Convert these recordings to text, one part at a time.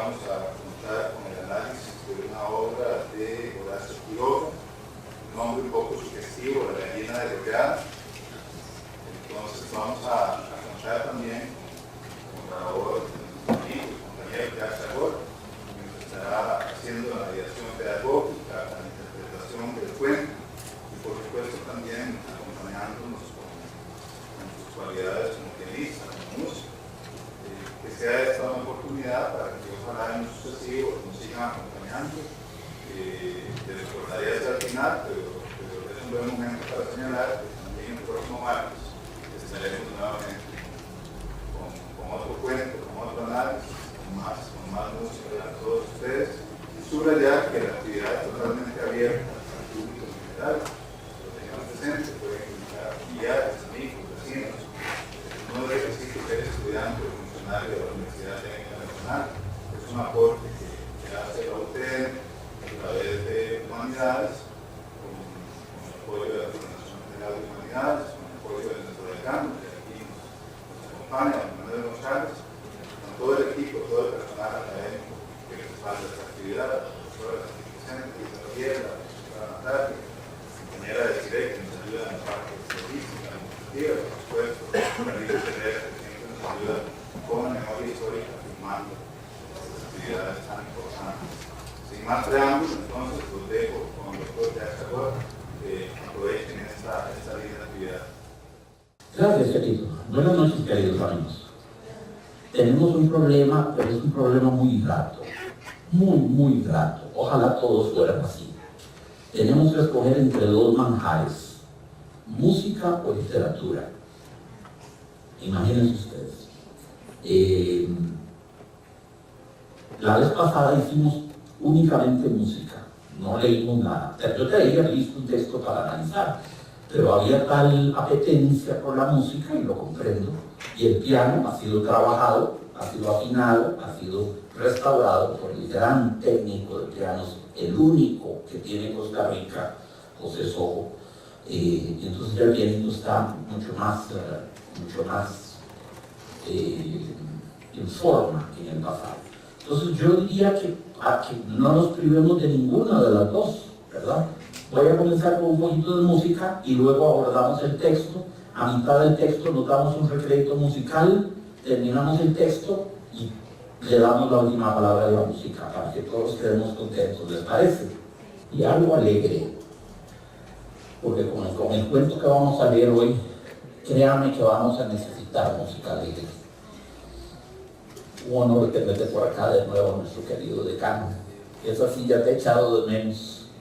vamos a contar con el análisis de una obra de Horacio Quiroga, un nombre un poco sugestivo, La gallina de Goleada. Entonces vamos a contar también con la obra de nuestro amigo y compañero Jacques Chagor, que nos estará haciendo la mediación pedagógica, la interpretación del cuento y por supuesto también acompañándonos con sus cualidades como pianista, como músico. Que sea esta una oportunidad para que ojalá en un sucesivo nos sigan acompañando. Les recordaré hasta el final, pero es un buen momento para señalar que también el próximo martes estaremos nuevamente con otro cuento, con otro análisis, con más música para todos ustedes. Y subrayar que la actividad es totalmente abierta al público en general. Lo tengan presente, pueden invitar familiares, amigos, vecinos. No es requisito que eres estudiante o funcionario de la Universidad Técnica Nacional. Es un aporte que hace la UTN a través de Humanidades, con el apoyo de la Fundación General de Humanidades, con el apoyo de nuestro decano, que aquí nos acompaña, don Manuel González, con todo el equipo, todo el personal académico que respalda esta actividad, la profesora aquí presente, Isabel Riera, la profesora Natalia, la compañera de CIRE, que nos ayuda en la parte estadística, administrativa, por supuesto, Carlitos Herrera, que siempre nos ayuda con la memoria histórica, firmando estas actividades tan importantes. Sin más preámbulos, entonces los dejo con el doctor Jacques Chagor, que aprovechen esta linda actividad. Gracias, querido. Buenas noches, queridos amigos. Tenemos un problema, pero es un problema muy grato. Muy grato. Ojalá todos fueran así. Tenemos que escoger entre dos manjares: música o literatura. Imagínense ustedes. La vez pasada hicimos únicamente música, no leímos nada. Yo te había visto un texto para analizar, pero había tal apetencia por la música, y lo comprendo, y el piano ha sido trabajado, ha sido afinado, ha sido restaurado por el gran técnico de pianos, el único que tiene Costa Rica, José Sojo. Entonces el pianito está mucho más en forma que en el pasado. Entonces yo diría que no nos privemos de ninguna de las dos, ¿verdad? Voy a comenzar con un poquito de música y luego abordamos el texto. A mitad del texto nos damos un recreo musical, terminamos el texto y le damos la última palabra de la música para que todos quedemos contentos, ¿les parece? Y algo alegre, porque con el cuento que vamos a leer hoy, créanme que vamos a necesitar música alegre. Un honor tenerte por acá de nuevo, nuestro querido decano. Esa silla te he echado de menos.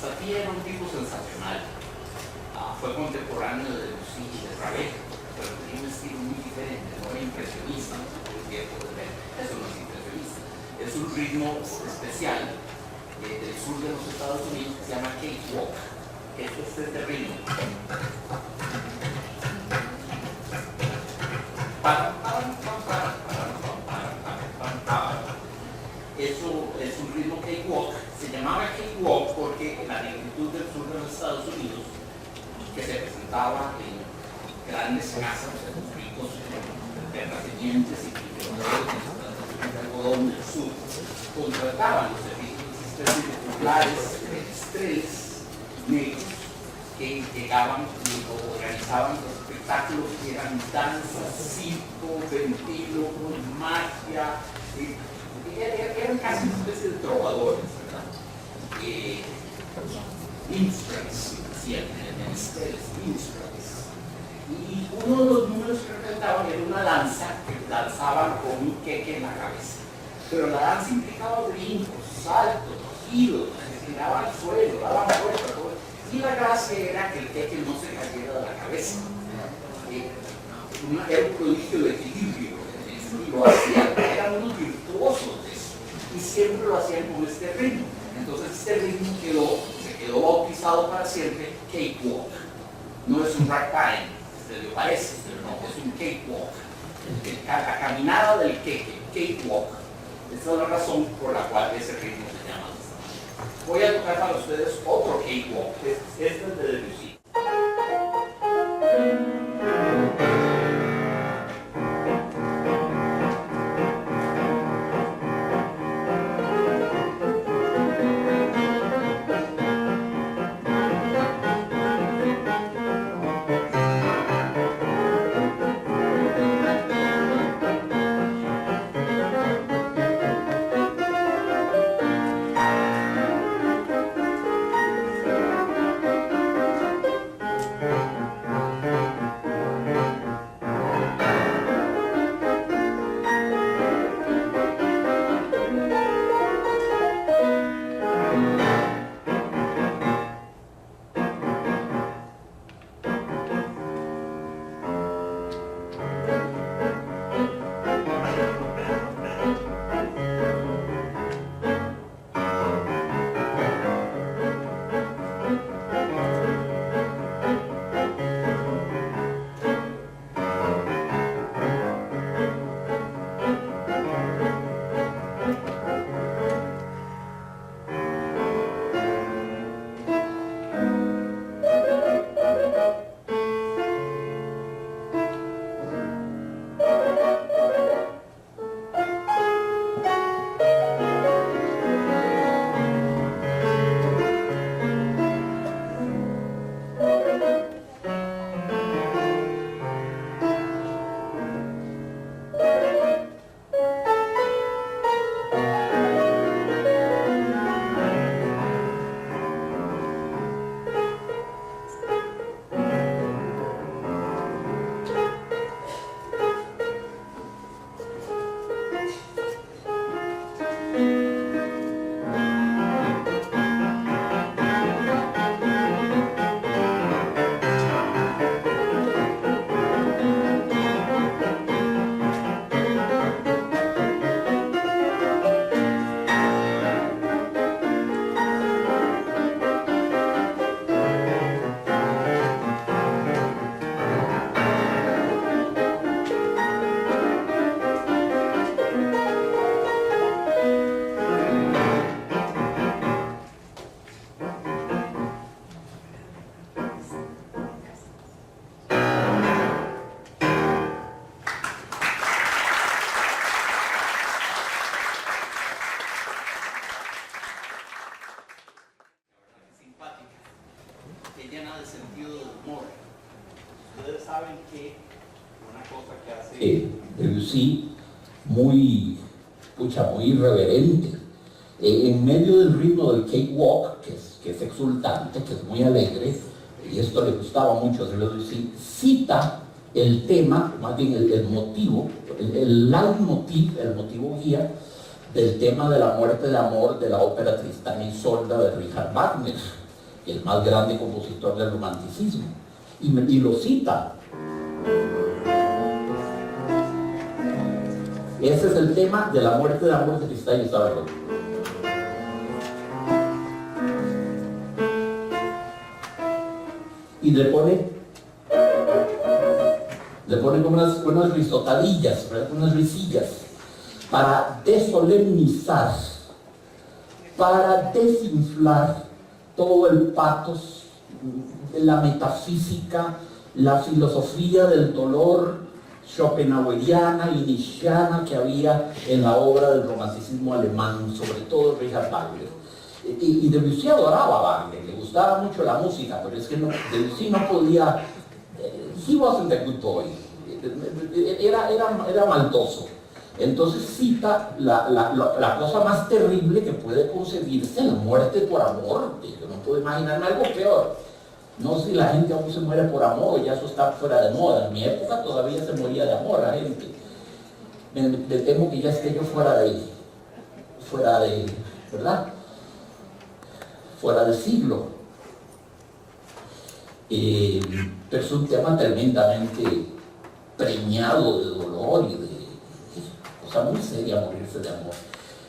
Satie era un tipo sensacional. Fue contemporáneo de Debussy y de Ravel, pero tenía un estilo muy diferente, no era impresionista, eso no es impresionista, es un ritmo especial del sur de los Estados Unidos que se llama cakewalk, que es este ritmo. Eso es un ritmo cakewalk, se llamaba cakewalk porque en la negritud del sur de los Estados Unidos, que se presentaba en grandes casas de los ricos terratenientes y de algodón del sur, contrataban los servicios de populares, estrellas negros que llegaban y organizaban los espectáculos que eran danza, circo, ventríloco, magia, eran casi una especie de trovadores, ¿verdad? Minstrels, minstrels. Y uno de los números que representaban era una danza que danzaban con un queque en la cabeza. Pero la danza implicaba brincos, saltos, giros, se tiraban al suelo, daban vueltas. Y la gracia era que el queque no se cayera de la cabeza. Era un prodigio de equilibrio. Y lo hacían, eran unos virtuosos de eso. Y siempre lo hacían con este ritmo. Entonces este ritmo se quedó bautizado para siempre cakewalk. No es un ragtime, lo parece, pero no, es un cakewalk. La caminada del cakewalk. Esa es la razón por la cual ese ritmo se llama de esta manera. Voy a tocar para ustedes otro cakewalk, este es de Debussy. Llena de sentido del humor. Ustedes saben que una cosa que hace Debussy muy irreverente. En medio del ritmo del cakewalk, que es exultante, que es muy alegre, y esto le gustaba mucho a Debussy, cita el tema, más bien el motivo, el leitmotiv, el motivo guía del tema de la muerte de amor de la ópera Tristán y Isolda de Richard Wagner. el más grande compositor del romanticismo, y lo cita. Ese es el tema de la muerte de amor de Tristán y Isolda. Y le pone como unas risotadillas, ¿verdad? Unas risillas, para desolemnizar, para desinflar todo el patos, la metafísica, la filosofía del dolor schopenhaueriana y nietzscheana que había en la obra del romanticismo alemán, sobre todo Richard Wagner. Y Debussy adoraba a Wagner, le gustaba mucho la música, pero es que Debussy no podía, he wasn't a good boy, era maldoso. Entonces cita la cosa más terrible que puede concebirse, la muerte por amor. Yo no puedo imaginarme algo peor. No sé si la gente aún se muere por amor, ya eso está fuera de moda. En mi época todavía se moría de amor la gente. Me temo que ya esté yo fuera de, ¿verdad? Fuera de siglo. Pero es un tema tremendamente preñado de dolor y de cosa muy seria, morirse de amor.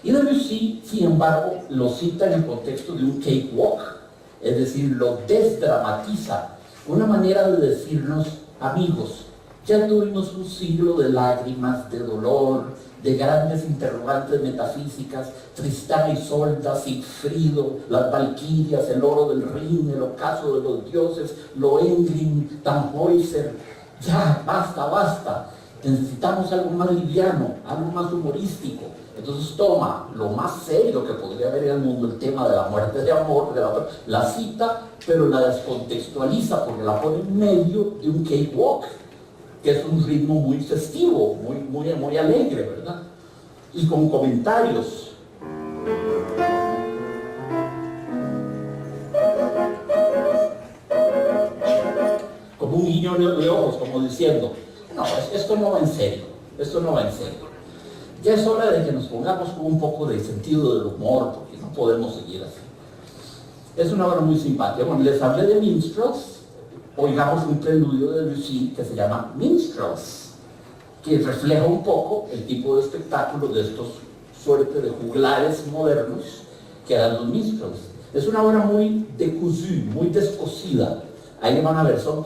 Y Debussy, sin embargo, lo cita en el contexto de un cakewalk, es decir, lo desdramatiza, una manera de decirnos, amigos, ya tuvimos un siglo de lágrimas, de dolor, de grandes interrogantes metafísicas, Tristán y Isolda, Sigfrido, las Valquirias, el oro del Rin, el ocaso de los dioses, Lohengrin, Tannhäuser. Ya, basta, necesitamos algo más liviano, algo más humorístico. Entonces toma lo más serio que podría haber en el mundo, el tema de la muerte de amor, la cita, pero la descontextualiza porque la pone en medio de un cakewalk, que es un ritmo muy festivo, muy alegre, ¿verdad? Y con comentarios. Como un guiño de ojos, como diciendo, no, esto no va en serio, esto no va en serio. Ya es hora de que nos pongamos con un poco de sentido del humor, porque no podemos seguir así. Es una obra muy simpática. Bueno, les hablé de Minstrels, oigamos un preludio de Debussy que se llama Minstrels, que refleja un poco el tipo de espectáculo de estos suerte de juglares modernos que eran los Minstrels. Es una obra muy décousue, muy descosida. Ahí van a ver, son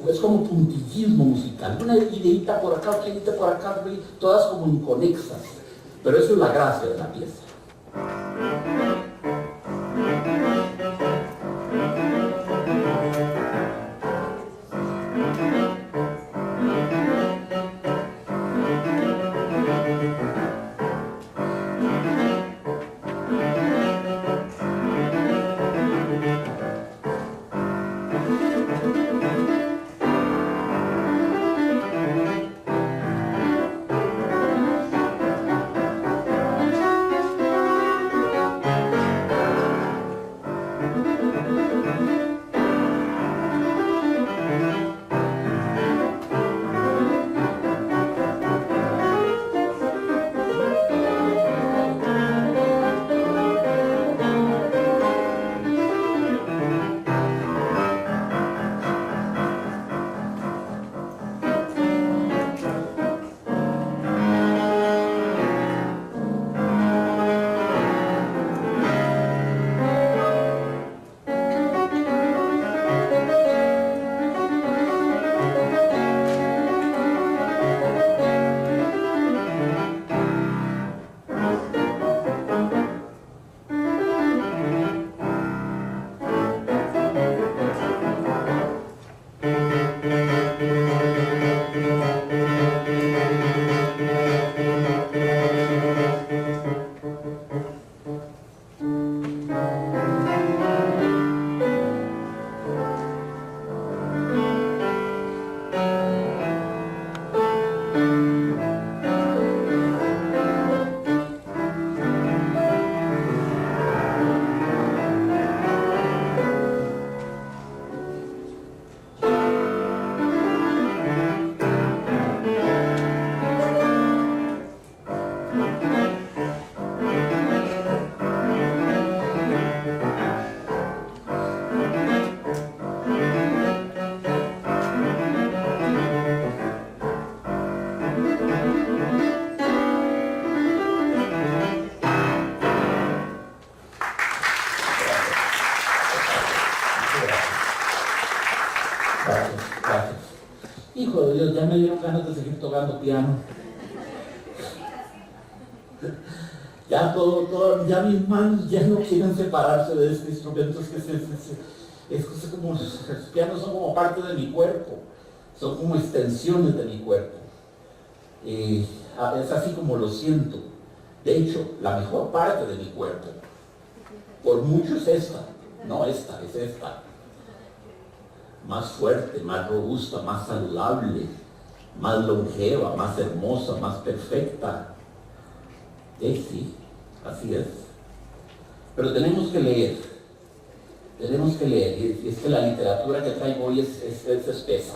es como puntillismo musical, una ideita por acá, otra ideita por acá, todas como inconexas, pero eso es la gracia de la pieza. Gracias, gracias. Hijo de Dios, ya me dieron ganas de seguir tocando piano. Ya ya mis manos ya no quieren separarse de este instrumento. Es como, los pianos son como parte de mi cuerpo, son como extensiones de mi cuerpo. Es así como lo siento. De hecho, la mejor parte de mi cuerpo, por mucho es esta, no esta, es esta. Más fuerte, más robusta, más saludable, más longeva, más hermosa, más perfecta. Sí, así es. Pero tenemos que leer, y es que la literatura que traigo hoy es espesa.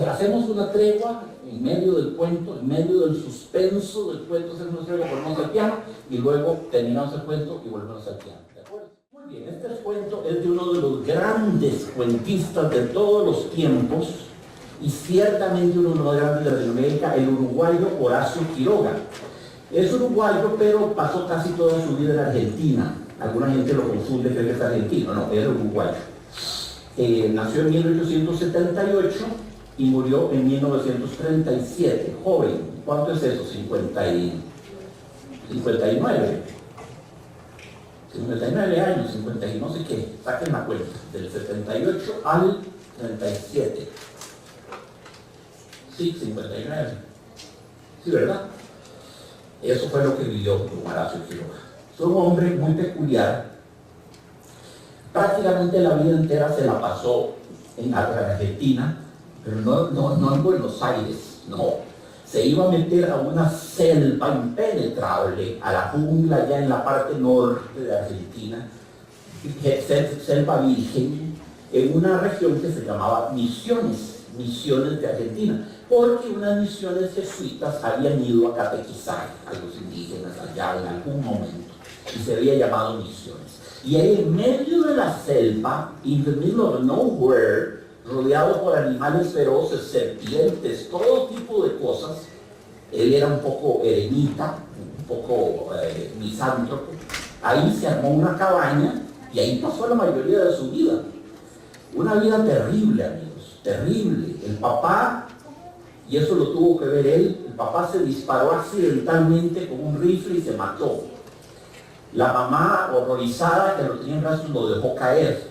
Hacemos una tregua en medio del cuento, en medio del suspenso del cuento, hacemos una tregua, volvemos al piano, y luego terminamos el cuento y volvemos al piano. ¿De acuerdo? Muy bien, este cuento es de uno de los grandes cuentistas de todos los tiempos, y ciertamente uno de los grandes de Latinoamérica, el uruguayo Horacio Quiroga. Es uruguayo, pero pasó casi toda su vida en Argentina. Alguna gente lo confunde, cree que es argentino, no, era uruguayo. Nació en 1878 y murió en 1937, joven. ¿Cuánto es eso? 59. 59 años, 50 y no sé qué, saquen la cuenta, del 78 al 37. Sí, 59. Sí, ¿verdad? Eso fue lo que vivió don Horacio Quiroga. Es un hombre muy peculiar. Prácticamente la vida entera se la pasó en Argentina, pero no en Buenos Aires, no. Se iba a meter a una selva impenetrable, a la jungla allá en la parte norte de Argentina, selva virgen, en una región que se llamaba Misiones de Argentina, porque unas misiones jesuitas habían ido a catequizar a los indígenas allá en algún momento, y se había llamado Misiones. Y ahí en medio de la selva, in the middle of nowhere, rodeado por animales feroces, serpientes, todo tipo de cosas, él era un poco eremita, un poco misántropo. Ahí se armó una cabaña y ahí pasó la mayoría de su vida. Una vida terrible, amigos, terrible. El papá, y eso lo tuvo que ver él, el papá se disparó accidentalmente con un rifle y se mató. La mamá, horrorizada, que lo tenía en brazos, lo dejó caer.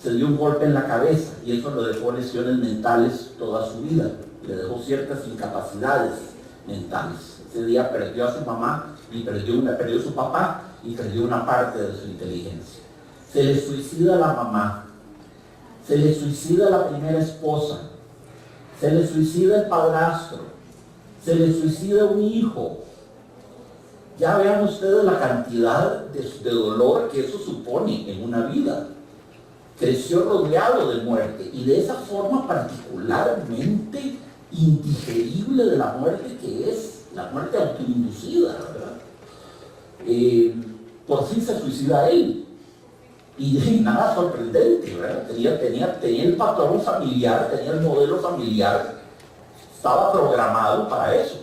Se dio un golpe en la cabeza y eso le dejó lesiones mentales toda su vida. Le dejó ciertas incapacidades mentales. Ese día perdió a su mamá y perdió su papá y perdió una parte de su inteligencia. Se le suicida la mamá, se le suicida la primera esposa, se le suicida el padrastro, se le suicida un hijo. Ya vean ustedes la cantidad de dolor que eso supone en una vida. Creció rodeado de muerte y de esa forma particularmente indigerible de la muerte, que es la muerte autoinducida, ¿verdad? Por fin se suicida él. Y nada sorprendente, ¿verdad? Tenía el patrón familiar, tenía el modelo familiar, estaba programado para eso.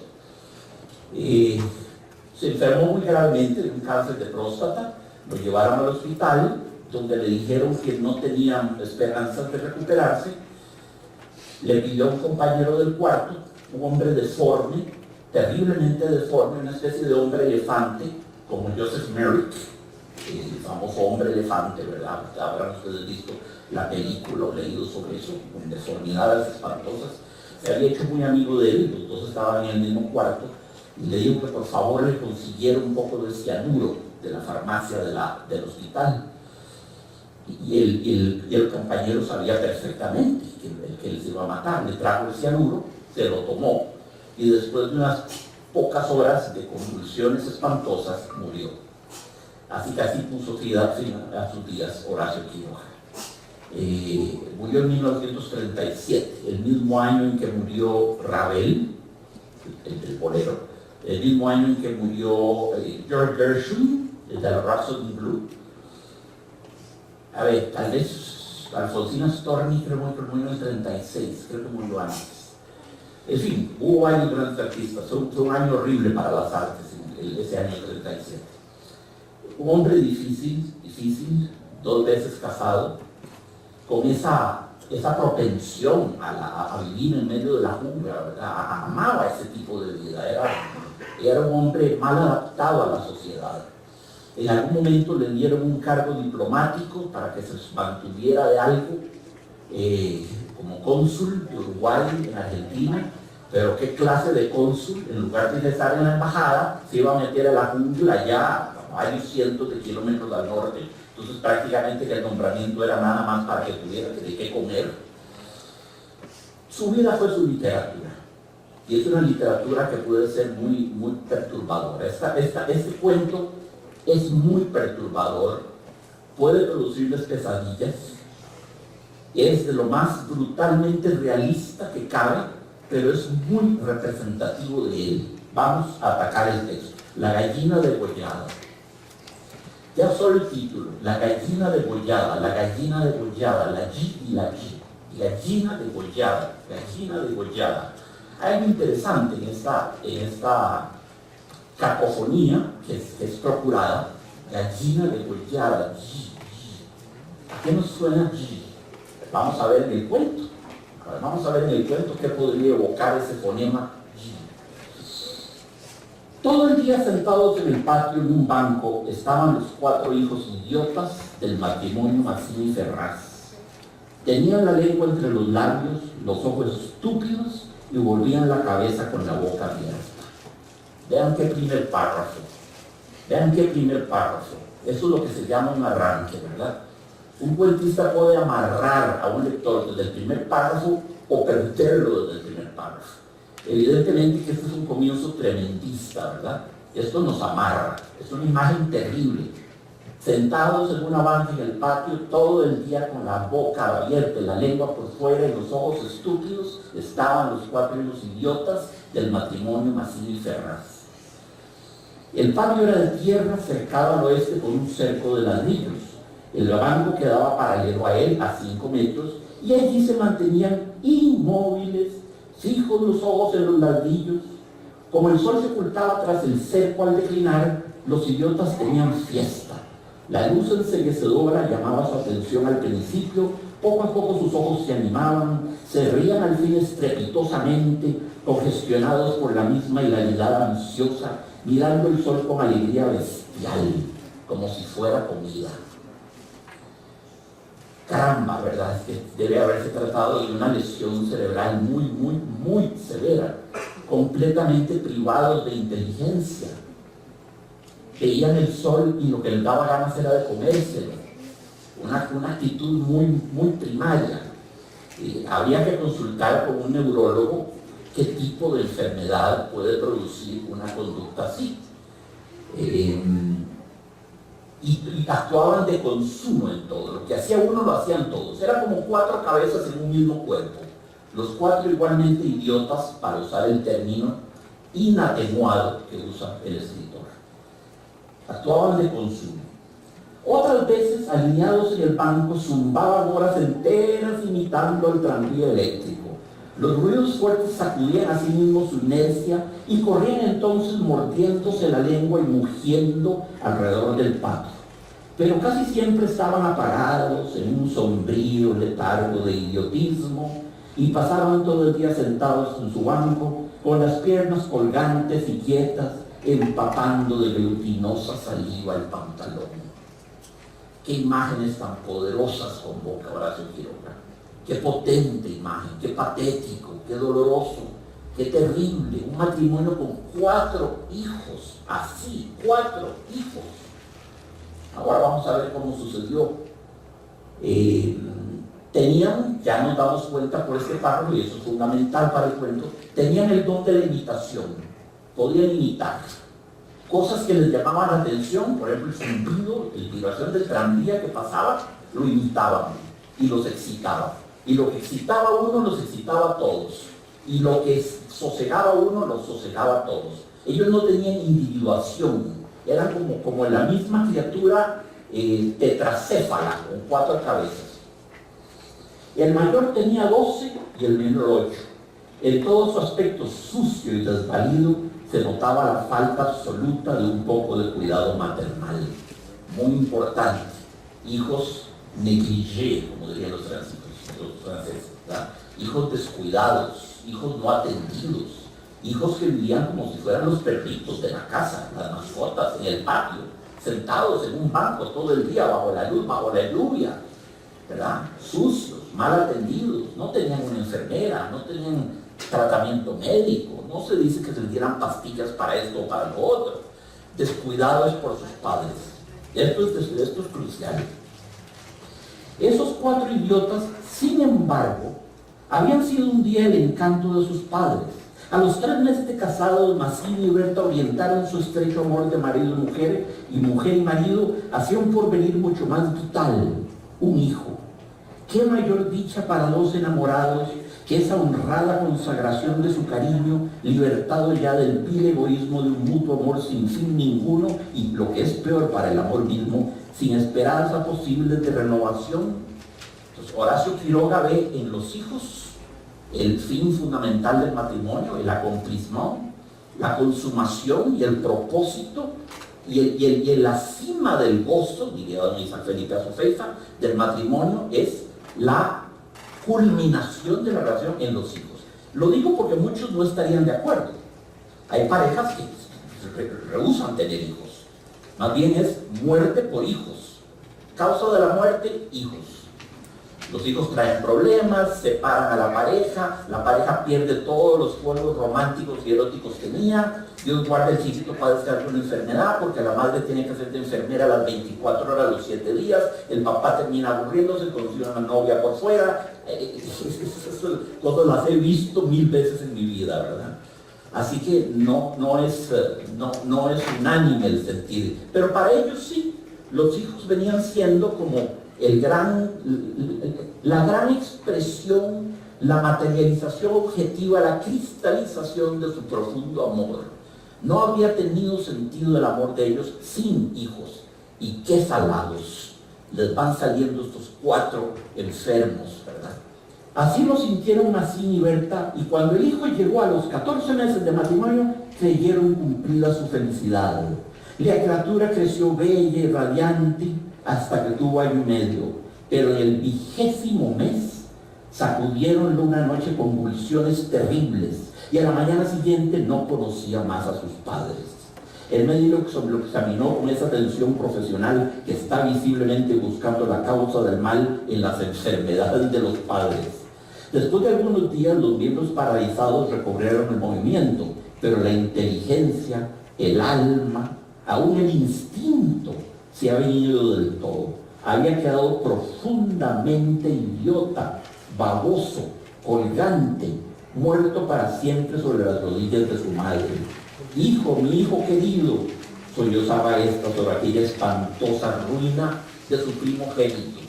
Se enfermó muy gravemente de un cáncer de próstata, lo llevaron al hospital, donde le dijeron que no tenían esperanzas de recuperarse. Le pidió a un compañero del cuarto, un hombre deforme, terriblemente deforme, una especie de hombre elefante, como Joseph Merrick, el famoso hombre elefante, ¿verdad? Habrán ustedes visto la película o leído sobre eso, con deformidades espantosas. Se había hecho muy amigo de él, los dos estaban en el mismo cuarto, y le dijo que por favor le consiguiera un poco de cianuro de la farmacia del hospital. Y el compañero sabía perfectamente que él se iba a matar. Le trajo el cianuro, se lo tomó, y después de unas pocas horas de convulsiones espantosas murió. Así que así puso fin a sus días Horacio Quiroga. Murió en 1937, el mismo año en que murió Ravel, el bolero, el mismo año en que murió George Gershwin, el de la Rhapsody in Blue. A ver, tal vez Alfonsina Storni creo que murió en el 36, creo que murió antes. En fin, hubo años grandes artistas, fue un año horrible para las artes ese año 37. Un hombre difícil, 2 veces casado, con esa propensión a vivir en medio de la jungla, ¿verdad? Amaba ese tipo de vida, era un hombre mal adaptado a la sociedad. En algún momento le dieron un cargo diplomático para que se mantuviera de algo, como cónsul de Uruguay en Argentina, pero qué clase de cónsul, en lugar de estar en la embajada, se iba a meter a la jungla allá a varios cientos de kilómetros al norte. Entonces prácticamente que el nombramiento era nada más para que tuviera de qué comer. Su vida fue su literatura, y es una literatura que puede ser muy perturbadora. Este cuento es muy perturbador, puede producirles pesadillas, es de lo más brutalmente realista que cabe, pero es muy representativo de él. Vamos a atacar el texto. La gallina degollada. Ya solo el título, la gallina degollada, la gallina degollada, la G y la G. Gallina degollada, gallina degollada. Hay algo interesante en esta cacofonía que es procurada. Gallina degollada, G. ¿A qué nos suena G? Vamos a ver en el cuento. Vamos a ver en el cuento qué podría evocar ese fonema G. Todo el día sentados en el patio en un banco estaban los 4 hijos idiotas del matrimonio Mazzini Ferraz. Tenían la lengua entre los labios, los ojos estúpidos y volvían la cabeza con la boca abierta. Vean qué primer párrafo. Vean qué primer párrafo. Eso es lo que se llama un arranque, ¿verdad? Un cuentista puede amarrar a un lector desde el primer párrafo o perderlo desde el primer párrafo. Evidentemente que este es un comienzo tremendista, ¿verdad? Esto nos amarra, es una imagen terrible. Sentados en una banca en el patio todo el día con la boca abierta, la lengua por fuera y los ojos estúpidos, estaban los 4 hijos idiotas del matrimonio Mazzini Ferraz. El patio era de tierra cercado al oeste por un cerco de ladrillos. El banco quedaba paralelo a él a 5 metros y allí se mantenían inmóviles, fijos los ojos en los ladrillos. Como el sol se ocultaba tras el cerco al declinar, los idiotas tenían fiesta. La luz enceguecedora llamaba su atención al principio, poco a poco sus ojos se animaban, se reían al fin estrepitosamente, congestionados por la misma hilaridad ansiosa, mirando el sol con alegría bestial, como si fuera comida. Caramba, ¿verdad? Es que debe haberse tratado de una lesión cerebral muy severa, completamente privados de inteligencia. Veían el sol y lo que les daba ganas era de comérselo. Una actitud muy primaria. Habría que consultar con un neurólogo qué tipo de enfermedad puede producir una conducta así. Y actuaban de consumo en todo. Lo que hacía uno lo hacían todos. Era como 4 cabezas en un mismo cuerpo. Los 4 igualmente idiotas, para usar el término inatenuado que usa el escritor. Actuaban de consumo. Otras veces, alineados en el banco, zumbaban horas enteras imitando el tranvía eléctrico. Los ruidos fuertes sacudían a sí mismos su inercia y corrían entonces mordiéndose la lengua y mugiendo alrededor del patio. Pero casi siempre estaban apagados en un sombrío letargo de idiotismo y pasaban todo el día sentados en su banco con las piernas colgantes y quietas, empapando de glutinosa saliva el pantalón. Qué imágenes tan poderosas convoca Horacio Quiroga. Qué potente imagen, qué patético, qué doloroso, qué terrible. Un matrimonio con 4 hijos, así, 4 hijos. Ahora vamos a ver cómo sucedió. Tenían, ya nos damos cuenta por este párrafo, y eso es fundamental para el cuento, tenían el don de la imitación, podían imitar cosas que les llamaban la atención, por ejemplo el zumbido, la vibración del tranvía que pasaba, lo imitaban y los excitaban. Y lo que excitaba a uno los excitaba a todos. Y lo que sosegaba a uno los sosegaba a todos. Ellos no tenían individuación, eran como la misma criatura tetracéfala, con 4 cabezas. El mayor tenía 12 y el menor 8. En todo su aspecto sucio y desvalido se notaba la falta absoluta de un poco de cuidado maternal. Muy importante. Hijos negligé, como dirían los franceses, ¿verdad? Hijos descuidados, hijos no atendidos, hijos que vivían como si fueran los perritos de la casa, las mascotas, en el patio, sentados en un banco todo el día bajo la luz, bajo la lluvia, ¿verdad? Sucios, mal atendidos, no tenían una enfermera, no tenían tratamiento médico, no se dice que se les dieran pastillas para esto o para lo otro, descuidados por sus padres. Esto es crucial. Esos 4 idiotas, sin embargo, habían sido un día el encanto de sus padres. A los 3 meses de casados, Mazzini y Berta orientaron su estrecho amor de marido y mujer y marido hacia un porvenir mucho más vital, un hijo. ¿Qué mayor dicha para 2 enamorados que esa honrada consagración de su cariño, libertado ya del vil egoísmo de un mutuo amor sin fin ninguno y, lo que es peor para el amor mismo, sin esperanza posible de renovación? Entonces, Horacio Quiroga ve en los hijos el fin fundamental del matrimonio, el accomplissement, la consumación y el propósito y la cima del gozo, diría don Isaac Felipe Azofeifa, del matrimonio es la culminación de la relación en los hijos. Lo digo porque muchos no estarían de acuerdo. Hay parejas que rehúsan tener hijos. Más bien es muerte por hijos. Causa de la muerte, hijos. Los hijos traen problemas, separan a la pareja pierde todos los juegos románticos y eróticos que tenía. Dios guarda, el chiquito padecer una enfermedad porque la madre tiene que ser de enfermera a las 24 horas, los 7 días. El papá termina aburriéndose, conoce una novia por fuera. Esas cosas las he visto 1000 veces en mi vida, ¿verdad? Así que no es unánime el sentir. Pero para ellos sí, los hijos venían siendo como la gran expresión, la materialización objetiva, la cristalización de su profundo amor. No había tenido sentido el amor de ellos sin hijos. Y qué salados les van saliendo estos 4 enfermos, ¿verdad? Así lo sintieron Mazzini y Berta, y cuando el hijo llegó a los 14 meses de matrimonio, creyeron cumplida su felicidad. La criatura creció bella y radiante hasta que tuvo año y medio, pero en el 20º mes sacudieronlo una noche convulsiones terribles y a la mañana siguiente no conocía más a sus padres. El médico lo examinó con esa atención profesional que está visiblemente buscando la causa del mal en las enfermedades de los padres. Después de algunos días, los miembros paralizados recobraron el movimiento, pero la inteligencia, el alma, aún el instinto se había ido del todo. Había quedado profundamente idiota, baboso, colgante, muerto para siempre sobre las rodillas de su madre. Hijo, mi hijo querido, sollozaba esta sobre aquella espantosa ruina de su primogénito.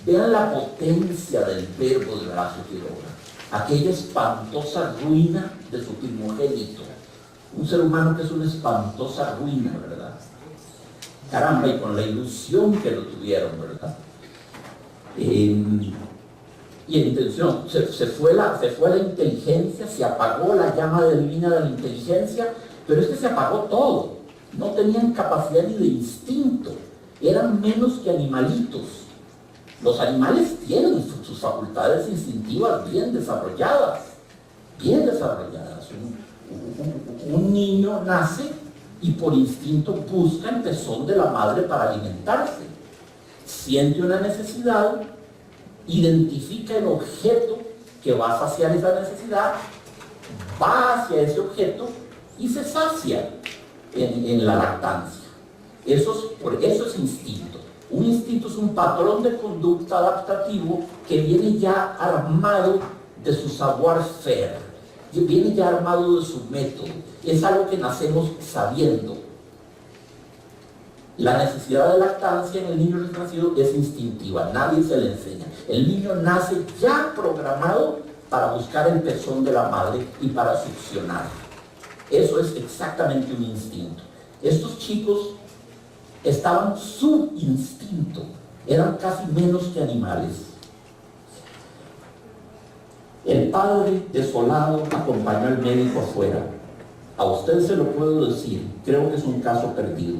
Vean la potencia del verbo de Horacio Quiroga. Aquella espantosa ruina de su primogénito. Un ser humano que es una espantosa ruina, ¿verdad? Caramba, y con la ilusión que lo tuvieron, ¿verdad? Y en intención, se fue la inteligencia, se apagó la llama divina de la inteligencia, pero es que se apagó todo. No tenían capacidad ni de instinto, eran menos que animalitos. Los animales tienen sus facultades instintivas bien desarrolladas, bien desarrolladas. Un niño nace y por instinto busca el pezón de la madre para alimentarse. Siente una necesidad, identifica el objeto que va a saciar esa necesidad, va hacia ese objeto y se sacia en la lactancia. Eso es instinto. Un instinto es un patrón de conducta adaptativo que viene ya armado de su savoir-faire, viene ya armado de su método. Es algo que nacemos sabiendo. La necesidad de lactancia en el niño recién nacido es instintiva, nadie se le enseña. El niño nace ya programado para buscar el pezón de la madre y para succionar. Eso es exactamente un instinto. Estos chicos estaban su instinto, eran casi menos que animales. El padre, desolado, acompañó al médico afuera. A usted se lo puedo decir, creo que es un caso perdido.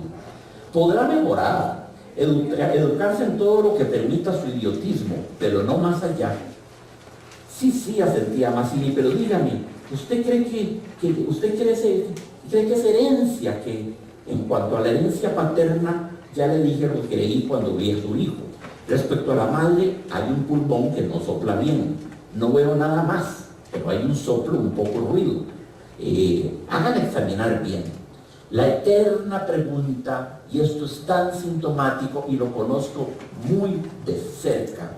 Podrá mejorar, educarse en todo lo que permita su idiotismo, pero no más allá. Sí, asentía Mazzini, pero dígame, ¿usted cree que es herencia? Que en cuanto a la herencia paterna, ya le dije lo que creí cuando vi a su hijo. Respecto a la madre, hay un pulmón que no sopla bien. No veo nada más, pero hay un soplo, un poco ruido. Hagan examinar bien. La eterna pregunta, y esto es tan sintomático y lo conozco muy de cerca,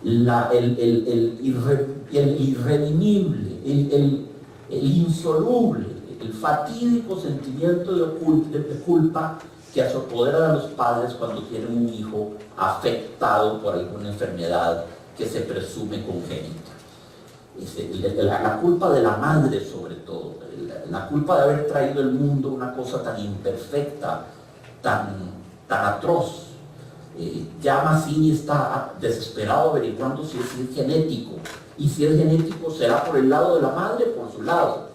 el irredimible, el insoluble, el fatídico sentimiento de culpa que se apodera a los padres cuando tienen un hijo afectado por alguna enfermedad que se presume congénita. La culpa de la madre, sobre todo, la culpa de haber traído al mundo una cosa tan imperfecta, tan atroz. Ya Mazzini está desesperado averiguando si es genético, y si es genético será por el lado de la madre o por su lado.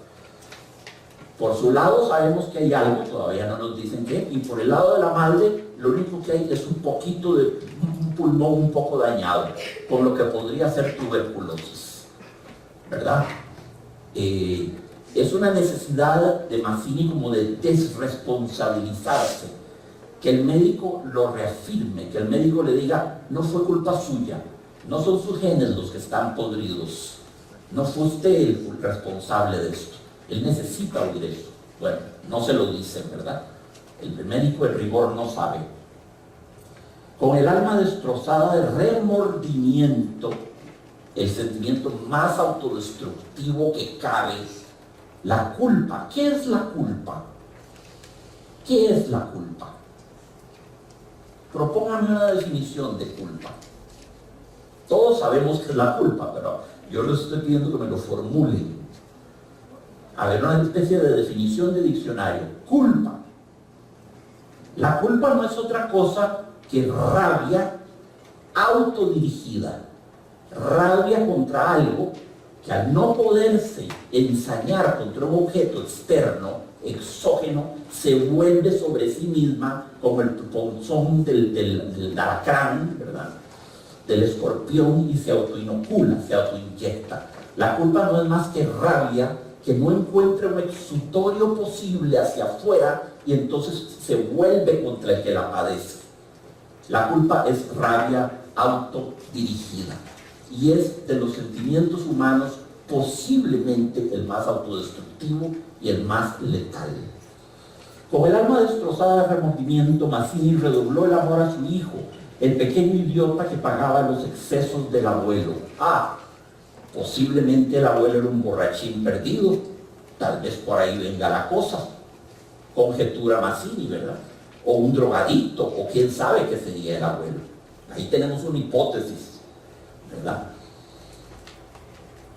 Por su lado sabemos que hay algo, todavía no nos dicen qué, y por el lado de la madre lo único que hay es un poquito de un pulmón un poco dañado, con lo que podría ser tuberculosis, ¿verdad? Es una necesidad de Mazzini como de desresponsabilizarse, que el médico lo reafirme, que el médico le diga, no fue culpa suya, no son sus genes los que están podridos, no fue usted el responsable de esto. Él necesita oír eso. Bueno, no se lo dicen, ¿verdad? El médico de rigor no sabe. Con el alma destrozada de remordimiento, el sentimiento más autodestructivo que cabe, la culpa. ¿Qué es la culpa? ¿Qué es la culpa? Propóngame una definición de culpa. Todos sabemos qué es la culpa, pero yo les estoy pidiendo que me lo formulen. A ver, una especie de definición de diccionario. Culpa. La culpa no es otra cosa que rabia autodirigida. Rabia contra algo que al no poderse ensañar contra un objeto externo, exógeno, se vuelve sobre sí misma como el ponzón del alacrán, ¿verdad? Del escorpión, y se autoinocula, se autoinyecta. La culpa no es más que rabia que no encuentra un exutorio posible hacia afuera y entonces se vuelve contra el que la padece. La culpa es rabia autodirigida y es de los sentimientos humanos posiblemente el más autodestructivo y el más letal. Con el alma destrozada de remordimiento, Mazzini redobló el amor a su hijo, el pequeño idiota que pagaba los excesos del abuelo. Posiblemente el abuelo era un borrachín perdido, tal vez por ahí venga la cosa, conjetura Mazzini, ¿verdad? O un drogadicto, o quién sabe qué sería el abuelo. Ahí tenemos una hipótesis, ¿verdad?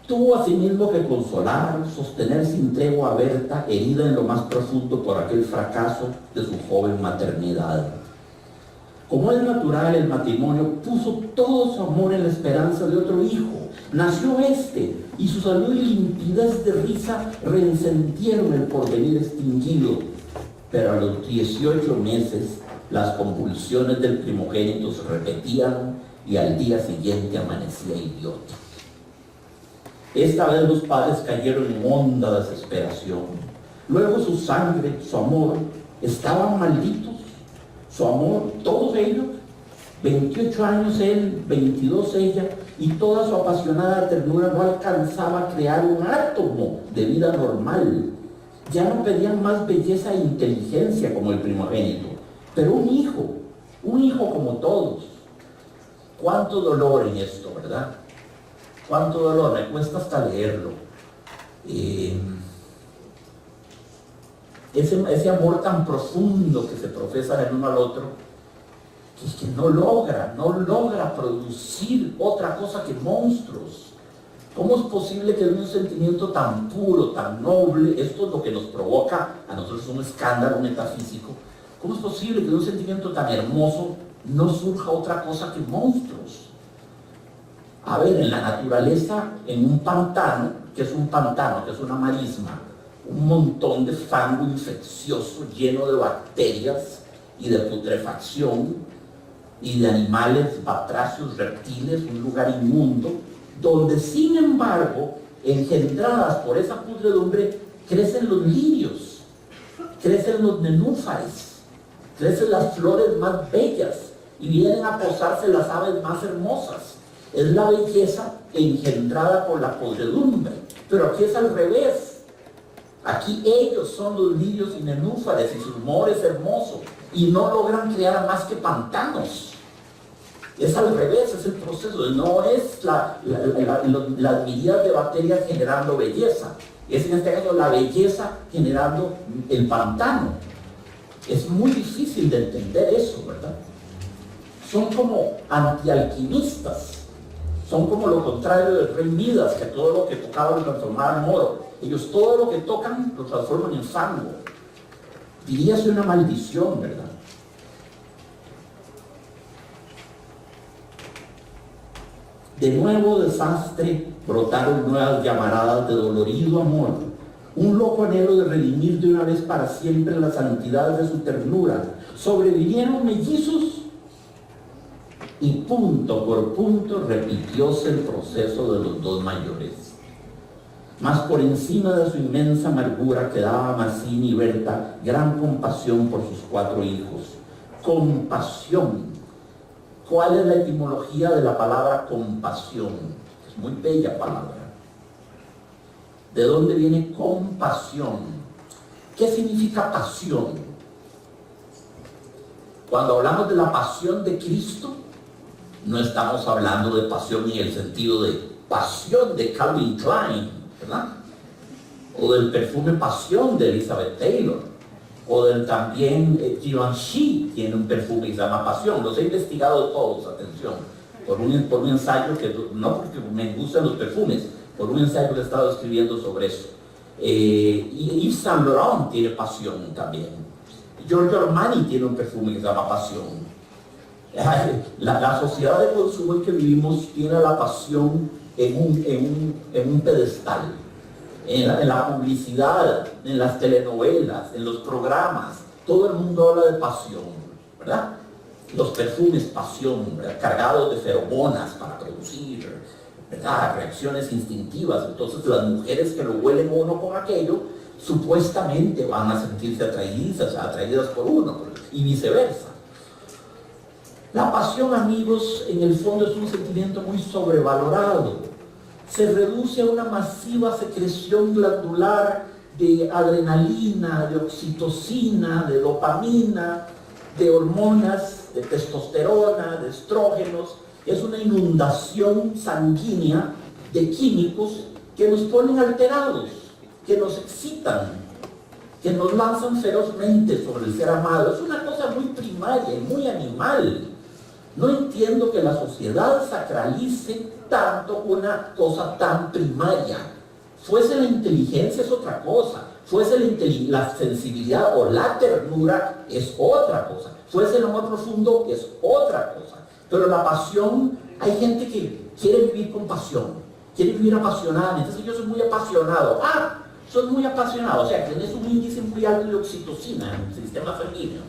Tuvo asimismo que consolar, sostener sin tregua a Berta, herida en lo más profundo por aquel fracaso de su joven maternidad. Como es natural, el matrimonio puso todo su amor en la esperanza de otro hijo. Nació este, y su salud y limpidez de risa reencendieron el porvenir extinguido. Pero a los 18 meses, las convulsiones del primogénito se repetían y al día siguiente amanecía idiota. Esta vez los padres cayeron en honda desesperación. Luego su sangre, su amor, estaban malditos. Su amor, todos ellos, 28 años él, 22 ella, y toda su apasionada ternura no alcanzaba a crear un átomo de vida normal. Ya no pedían más belleza e inteligencia como el primogénito, pero un hijo como todos. Cuánto dolor en esto, ¿verdad? Cuánto dolor, me cuesta hasta leerlo. Ese amor tan profundo que se profesa el uno al otro, que es que no logra producir otra cosa que monstruos. ¿Cómo es posible que de un sentimiento tan puro, tan noble, esto es lo que nos provoca a nosotros un escándalo metafísico, cómo es posible que de un sentimiento tan hermoso no surja otra cosa que monstruos? A ver, en la naturaleza, en un pantano, que es un pantano, que es una marisma, un montón de fango infeccioso lleno de bacterias y de putrefacción, y de animales batracios, reptiles, un lugar inmundo, donde sin embargo, engendradas por esa pudredumbre, crecen los lirios, crecen los nenúfares, crecen las flores más bellas y vienen a posarse las aves más hermosas. Es la belleza engendrada por la podredumbre, pero aquí es al revés. Aquí ellos son los lirios y nenúfares y su humor es hermoso y no logran crear más que pantanos. Es al revés, es el proceso, no es las miríadas de bacterias generando belleza, es en este caso la belleza generando el pantano. Es muy difícil de entender eso, ¿verdad? Son como antialquimistas, son como lo contrario del rey Midas, que todo lo que tocaba lo transformaba en oro. Ellos todo lo que tocan lo transforman en fango. Diríase una maldición, ¿verdad? De nuevo desastre brotaron nuevas llamaradas de dolorido amor, un loco anhelo de redimir de una vez para siempre la santidad de su ternura. Sobrevivieron mellizos y punto por punto repitióse el proceso de los dos mayores. Mas por encima de su inmensa amargura quedaba Mazzini y Berta gran compasión por sus 4 hijos. Compasión. ¿Cuál es la etimología de la palabra compasión? Es muy bella palabra. ¿De dónde viene compasión? ¿Qué significa pasión? Cuando hablamos de la pasión de Cristo, no estamos hablando de pasión en el sentido de pasión de Calvin Klein, ¿verdad? O del perfume Pasión de Elizabeth Taylor, o del también Givenchy tiene un perfume que se llama Pasión. Los he investigado todos, atención, por un ensayo que, no porque me gustan los perfumes, por un ensayo que he estado escribiendo sobre eso. Y Yves Saint Laurent tiene Pasión también. Giorgio Armani tiene un perfume que se llama Pasión. La sociedad de consumo en que vivimos tiene la pasión en un pedestal. En la publicidad, en las telenovelas, en los programas, todo el mundo habla de pasión, ¿verdad? Los perfumes pasión, ¿verdad? Cargados de feromonas para producir, ¿verdad? Reacciones instintivas. Entonces las mujeres que lo huelen uno con aquello, supuestamente van a sentirse atraídas por uno, y viceversa. La pasión, amigos, en el fondo es un sentimiento muy sobrevalorado. Se reduce a una masiva secreción glandular de adrenalina, de oxitocina, de dopamina, de hormonas, de testosterona, de estrógenos. Es una inundación sanguínea de químicos que nos ponen alterados, que nos excitan, que nos lanzan ferozmente sobre el ser amado. Es una cosa muy primaria y muy animal. No entiendo que la sociedad sacralice tanto una cosa tan primaria. Fuese la inteligencia es otra cosa, fuese la sensibilidad o la ternura es otra cosa, fuese el amor profundo es otra cosa. Pero la pasión, hay gente que quiere vivir con pasión, quiere vivir apasionadamente. Entonces yo soy muy apasionado. Soy muy apasionado, o sea, tienes un índice muy alto de oxitocina en el sistema sanguíneo.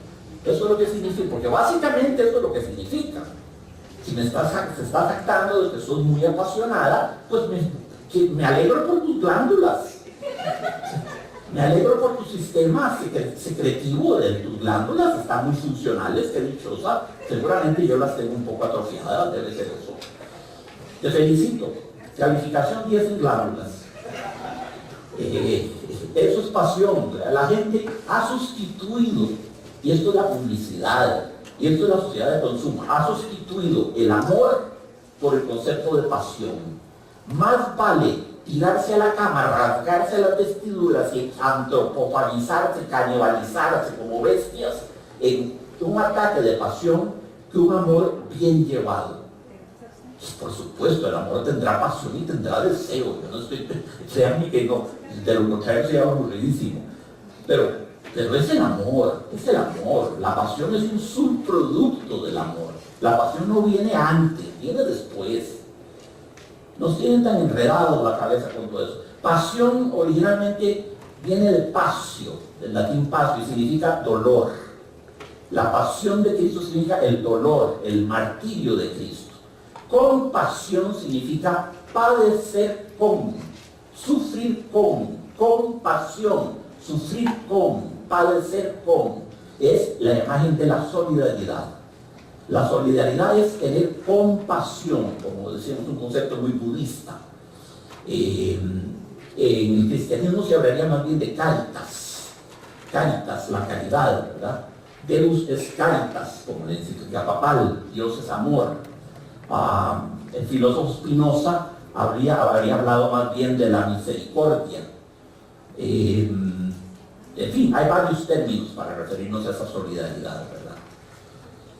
Eso es lo que significa, porque básicamente eso es lo que significa. Si se está jactando de que sos muy apasionada, pues me alegro por tus glándulas. Me alegro por tu sistema secretivo de tus glándulas, están muy funcionales, qué dichosa. Seguramente yo las tengo un poco atrofiadas, debe ser eso. Te felicito. Calificación 10 en glándulas. Eso es pasión. La gente ha sustituido, y esto es la publicidad, y esto es la sociedad de consumo, ha sustituido el amor por el concepto de pasión. Más vale tirarse a la cama, rasgarse las vestiduras y antropofagizarse, canibalizarse como bestias en un ataque de pasión que un amor bien llevado. Pues por supuesto, el amor tendrá pasión y tendrá deseo. Yo no estoy, sean que no, de lo contrario sería aburridísimo. Pero es el amor, es el amor. La pasión es un subproducto del amor. La pasión no viene antes, viene después. Nos tienen tan enredados la cabeza con todo eso. Pasión originalmente viene de pasio, del latín pasio, y significa dolor. La pasión de Cristo significa el dolor, el martirio de Cristo. Compasión significa padecer con, sufrir con, compasión, sufrir con, padecer con. Es la imagen de la solidaridad. La solidaridad es tener compasión, como decíamos, un concepto muy budista. En el cristianismo se hablaría más bien de caritas. Caritas, la caridad, ¿verdad? Deus es caritas, como le significa papal, Dios es amor. El filósofo Spinoza habría hablado más bien de la misericordia. En fin, hay varios términos para referirnos a esa solidaridad, ¿verdad?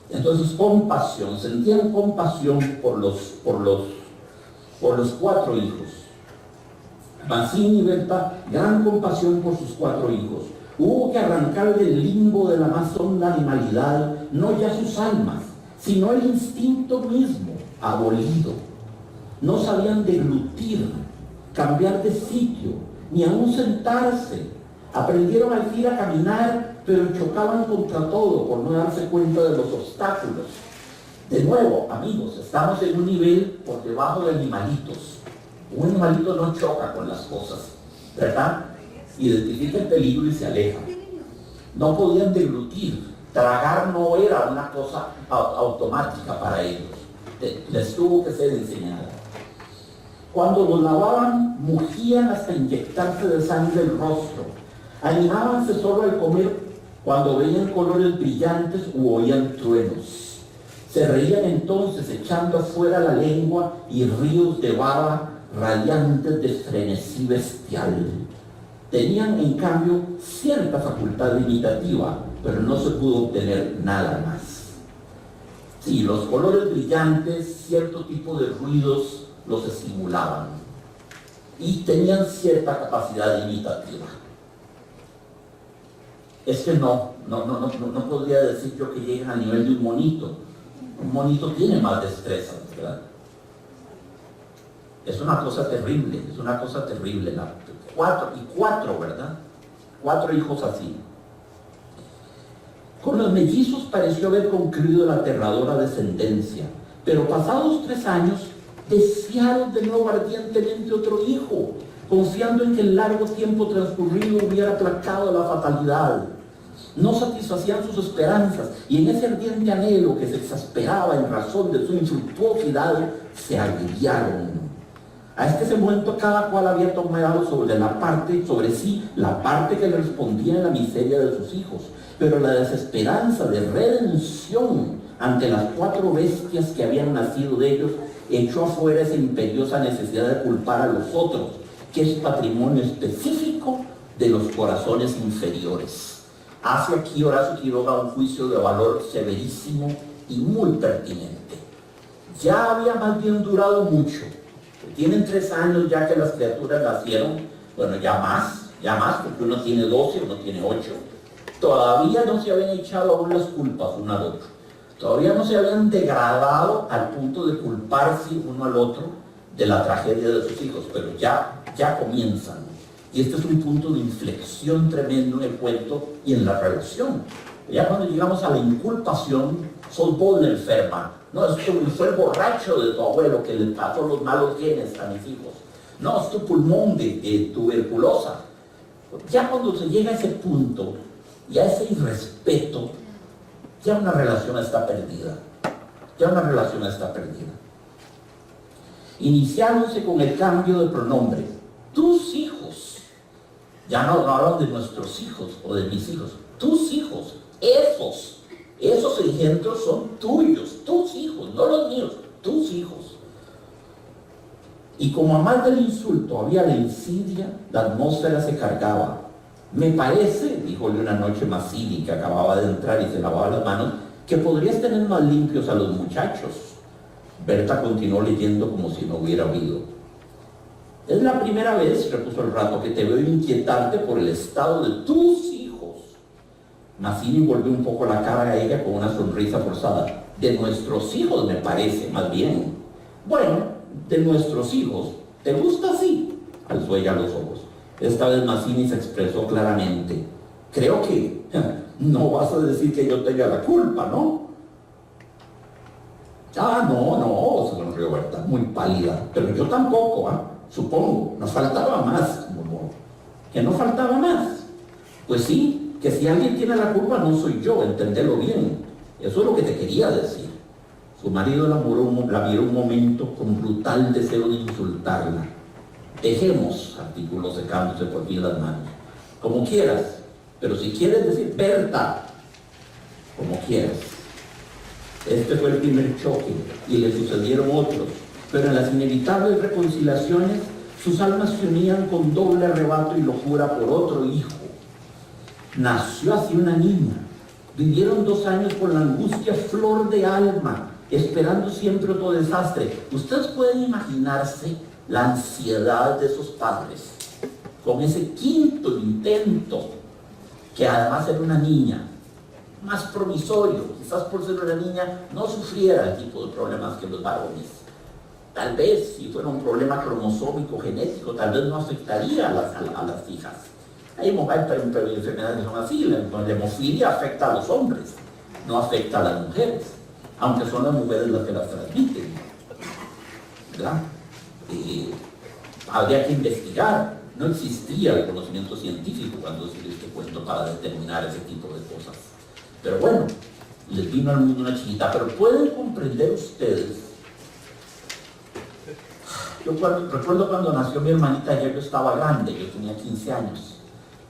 Entonces, compasión, sentían compasión por los 4 hijos. Mazzini y Berta, gran compasión por sus 4 hijos. Hubo que arrancar del limbo de la más honda animalidad, no ya sus almas, sino el instinto mismo, abolido. No sabían deglutir, cambiar de sitio, ni aún sentarse. Aprendieron al fin a caminar, pero chocaban contra todo por no darse cuenta de los obstáculos. De nuevo, amigos, estamos en un nivel por debajo de animalitos. Un animalito no choca con las cosas, ¿verdad? Identifica el peligro y se aleja. No podían deglutir. Tragar no era una cosa automática para ellos. Les tuvo que ser enseñada. Cuando los lavaban, mugían hasta inyectarse de sangre el rostro. Animábanse solo al comer cuando veían colores brillantes u oían truenos. Se reían entonces echando afuera la lengua y ríos de baba radiantes de frenesí bestial. Tenían en cambio cierta facultad imitativa, pero no se pudo obtener nada más. Sí, los colores brillantes, cierto tipo de ruidos los estimulaban y tenían cierta capacidad imitativa. Es que no podría decir yo que lleguen a nivel de un monito. Un monito tiene más destreza, ¿verdad? Es una cosa terrible, Cuatro, ¿verdad? 4 hijos así. Con los mellizos pareció haber concluido la aterradora descendencia, pero pasados 3 años, desearon de nuevo ardientemente otro hijo, confiando en que el largo tiempo transcurrido hubiera aplacado la fatalidad. No satisfacían sus esperanzas, y en ese ardiente anhelo que se exasperaba en razón de su infructuosidad, se agriaron. A este momento cada cual había tomado sobre sí la parte que le respondía en la miseria de sus hijos, pero la desesperanza de redención ante las 4 bestias que habían nacido de ellos echó afuera esa imperiosa necesidad de culpar a los otros, que es patrimonio específico de los corazones inferiores. Hace aquí Horacio Quiroga un juicio de valor severísimo y muy pertinente. Ya había más bien durado mucho. Tienen 3 años ya que las criaturas nacieron, bueno, ya más, porque uno tiene 12, uno tiene 8. Todavía no se habían echado aún las culpas uno al otro. Todavía no se habían degradado al punto de culparse uno al otro de la tragedia de sus hijos, pero ya comienzan. Y este es un punto de inflexión tremendo en el cuento y en la relación. Ya cuando llegamos a la inculpación, sos vos la enferma. No, es que fue el borracho de tu abuelo que le pasó los malos genes a mis hijos. No, es tu pulmón de tuberculosa. Ya cuando se llega a ese punto, ya ese irrespeto, ya una relación está perdida. Iniciándose con el cambio de pronombre. Tus hijos. Ya no hablan de nuestros hijos o de mis hijos. Tus hijos. Esos engendros son tuyos, tus hijos, no los míos, tus hijos. Y como a más del insulto había la insidia, la atmósfera se cargaba. Me parece, díjole una noche Mazzini, que acababa de entrar y se lavaba las manos, que podrías tener más limpios a los muchachos. Berta continuó leyendo como si no hubiera oído. Es la primera vez, repuso el rato, que te veo inquietarte por el estado de tus hijos. Mazzini volvió un poco la cara a ella con una sonrisa forzada. De nuestros hijos, me parece, más bien. Bueno, de nuestros hijos. ¿Te gusta así? Alzó ella los ojos. Esta vez Mazzini se expresó claramente. Creo que no vas a decir que yo tenga la culpa, ¿no? Ah, no, sonrió Berta, muy pálida, pero yo tampoco, supongo, nos faltaba más, que no faltaba más. Pues sí, que si alguien tiene la culpa no soy yo, entendelo bien, eso es lo que te quería decir. Su marido la miró un momento con brutal deseo de insultarla. Dejemos, articuló secándose por fin las manos, como quieras, pero si quieres decir Berta, como quieras. Este fue el primer choque y le sucedieron otros, pero en las inevitables reconciliaciones sus almas se unían con doble arrebato y locura por otro hijo. Nació así una niña. Vivieron 2 años con la angustia flor de alma, esperando siempre otro desastre. Ustedes pueden imaginarse la ansiedad de esos padres con ese 5.º intento, que además era una niña, más promisorio, quizás por ser una niña no sufriera el tipo de problemas que los varones. Tal vez si fuera un problema cromosómico genético, tal vez no afectaría a las hijas. Hay enfermedades que son así, la hemofilia afecta a los hombres, no afecta a las mujeres, aunque son las mujeres las que las transmiten, ¿verdad? Habría que investigar, no existía el conocimiento científico cuando se este cuento para determinar ese tipo de cosas. Pero bueno, les vino al mundo una chiquita, pero pueden comprender ustedes. Yo recuerdo cuando nació mi hermanita, ya yo estaba grande, yo tenía 15 años.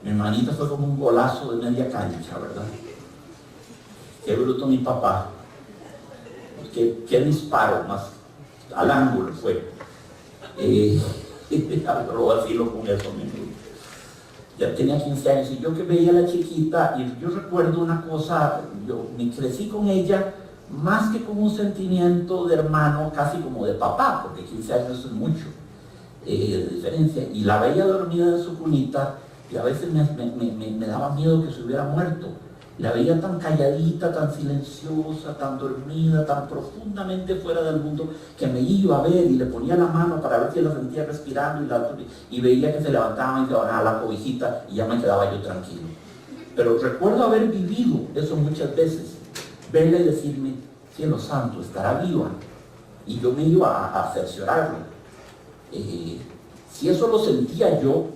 Mi hermanita fue como un golazo de media cancha, ¿verdad? Qué bruto mi papá. Qué disparo más al ángulo fue. Pero así lo con eso mismo. Ya tenía 15 años y yo que veía a la chiquita, y yo recuerdo una cosa, yo me crecí con ella más que con un sentimiento de hermano, casi como de papá, porque 15 años es mucho de diferencia, y la veía dormida en su cunita y a veces me daba miedo que se hubiera muerto. La veía tan calladita, tan silenciosa, tan dormida, tan profundamente fuera del mundo, que me iba a ver y le ponía la mano para ver si la sentía respirando y veía que se levantaba y se bajaba la cobijita y ya me quedaba yo tranquilo. Pero recuerdo haber vivido eso muchas veces, verla y decirme, cielo santo, estará viva. Y yo me iba a cerciorarlo. Si eso lo sentía yo,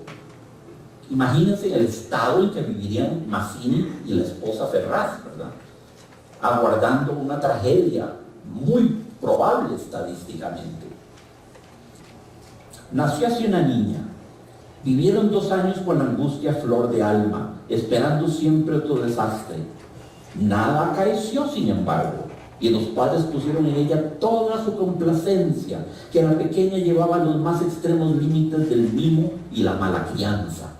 imagínense el estado en que vivirían Mazzini y la esposa Ferraz, ¿verdad? Aguardando una tragedia muy probable estadísticamente. Nació así una niña. Vivieron 2 años con la angustia flor de alma, esperando siempre otro desastre. Nada acaeció, sin embargo, y los padres pusieron en ella toda su complacencia, que la pequeña llevaba los más extremos límites del mimo y la mala crianza.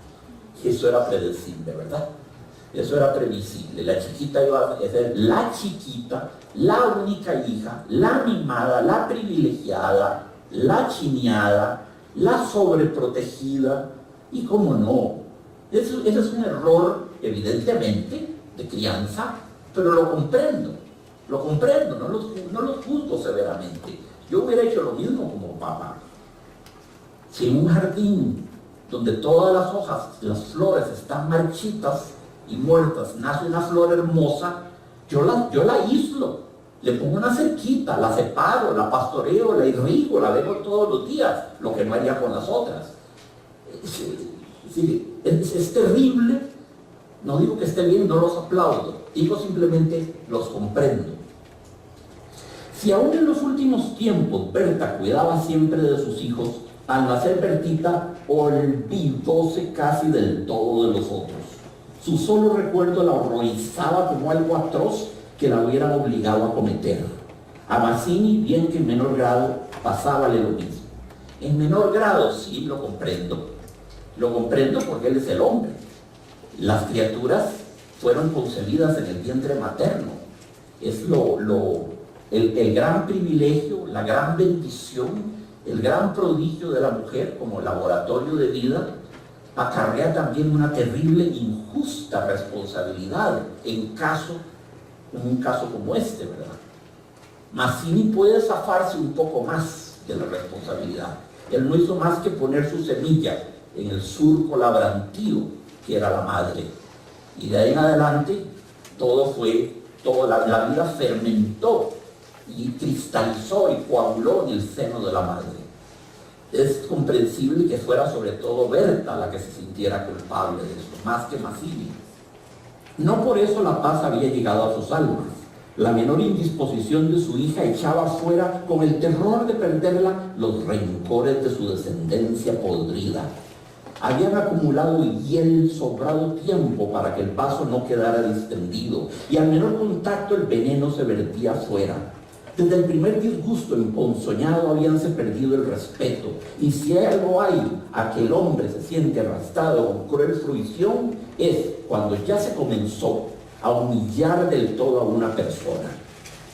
Eso era predecible, ¿verdad? Eso era previsible. La chiquita iba a ser la chiquita, la única hija, la mimada, la privilegiada, la chineada, la sobreprotegida, y cómo no. Eso es un error, evidentemente, de crianza, pero lo comprendo, no los juzgo severamente. Yo hubiera hecho lo mismo como papá. Si en un jardín donde todas las hojas, las flores están marchitas y muertas, nace una flor hermosa, yo la aíslo, le pongo una cerquita, la separo, la pastoreo, la irrigo, la veo todos los días, lo que no haría con las otras. Es terrible, no digo que esté bien, no los aplaudo, digo simplemente los comprendo. Si aún en los últimos tiempos Berta cuidaba siempre de sus hijos, al nacer Bertita olvidóse casi del todo de los otros. Su solo recuerdo la horrorizaba como algo atroz que la hubieran obligado a cometer. A Mazzini, bien que en menor grado, pasábale lo mismo. En menor grado, sí, lo comprendo. Lo comprendo porque él es el hombre. Las criaturas fueron concebidas en el vientre materno. Es el gran privilegio, la gran bendición, el gran prodigio de la mujer como laboratorio de vida. Acarrea también una terrible, injusta responsabilidad en un caso como este, ¿verdad? Mazzini puede zafarse un poco más de la responsabilidad. Él no hizo más que poner su semilla en el surco labrantío que era la madre. Y de ahí en adelante, la vida fermentó y cristalizó y coaguló en el seno de la madre. Es comprensible que fuera sobre todo Berta la que se sintiera culpable de esto, más que Mazzini. No por eso la paz había llegado a sus almas. La menor indisposición de su hija echaba fuera, con el terror de perderla, los rencores de su descendencia podrida. Habían acumulado y el sobrado tiempo para que el vaso no quedara distendido, y al menor contacto el veneno se vertía afuera. Desde el primer disgusto emponzoñado habíanse perdido el respeto, y si algo hay a que el hombre se siente arrastrado con cruel fruición, es cuando ya se comenzó a humillar del todo a una persona.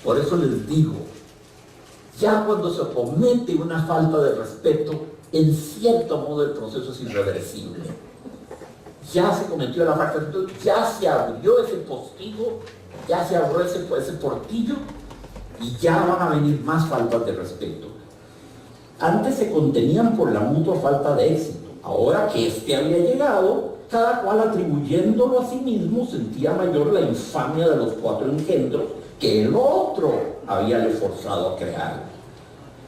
Por eso les digo, ya cuando se comete una falta de respeto, en cierto modo el proceso es irreversible. Ya se cometió la falta de respeto, ya se abrió ese postigo, ya se abrió ese portillo, y ya van a venir más faltas de respeto. Antes se contenían por la mutua falta de éxito. Ahora que este había llegado, cada cual atribuyéndolo a sí mismo sentía mayor la infamia de los 4 engendros que el otro había forzado a crear.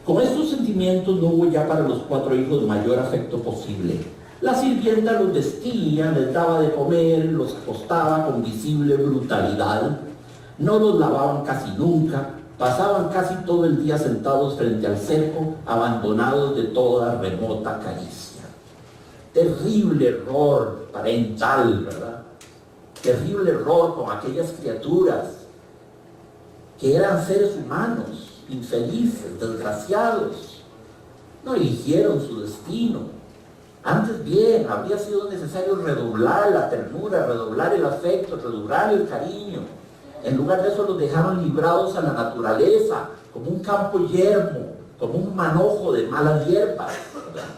Con estos sentimientos no hubo ya para los 4 hijos mayor afecto posible. La sirvienta los vestía, les daba de comer, los acostaba con visible brutalidad. No los lavaban casi nunca. Pasaban casi todo el día sentados frente al cerco, abandonados de toda remota caricia. Terrible error parental, ¿verdad? Terrible error con aquellas criaturas que eran seres humanos, infelices, desgraciados. No eligieron su destino. Antes bien, habría sido necesario redoblar la ternura, redoblar el afecto, redoblar el cariño. En lugar de eso los dejaron librados a la naturaleza, como un campo yermo, como un manojo de malas hierbas, ¿verdad?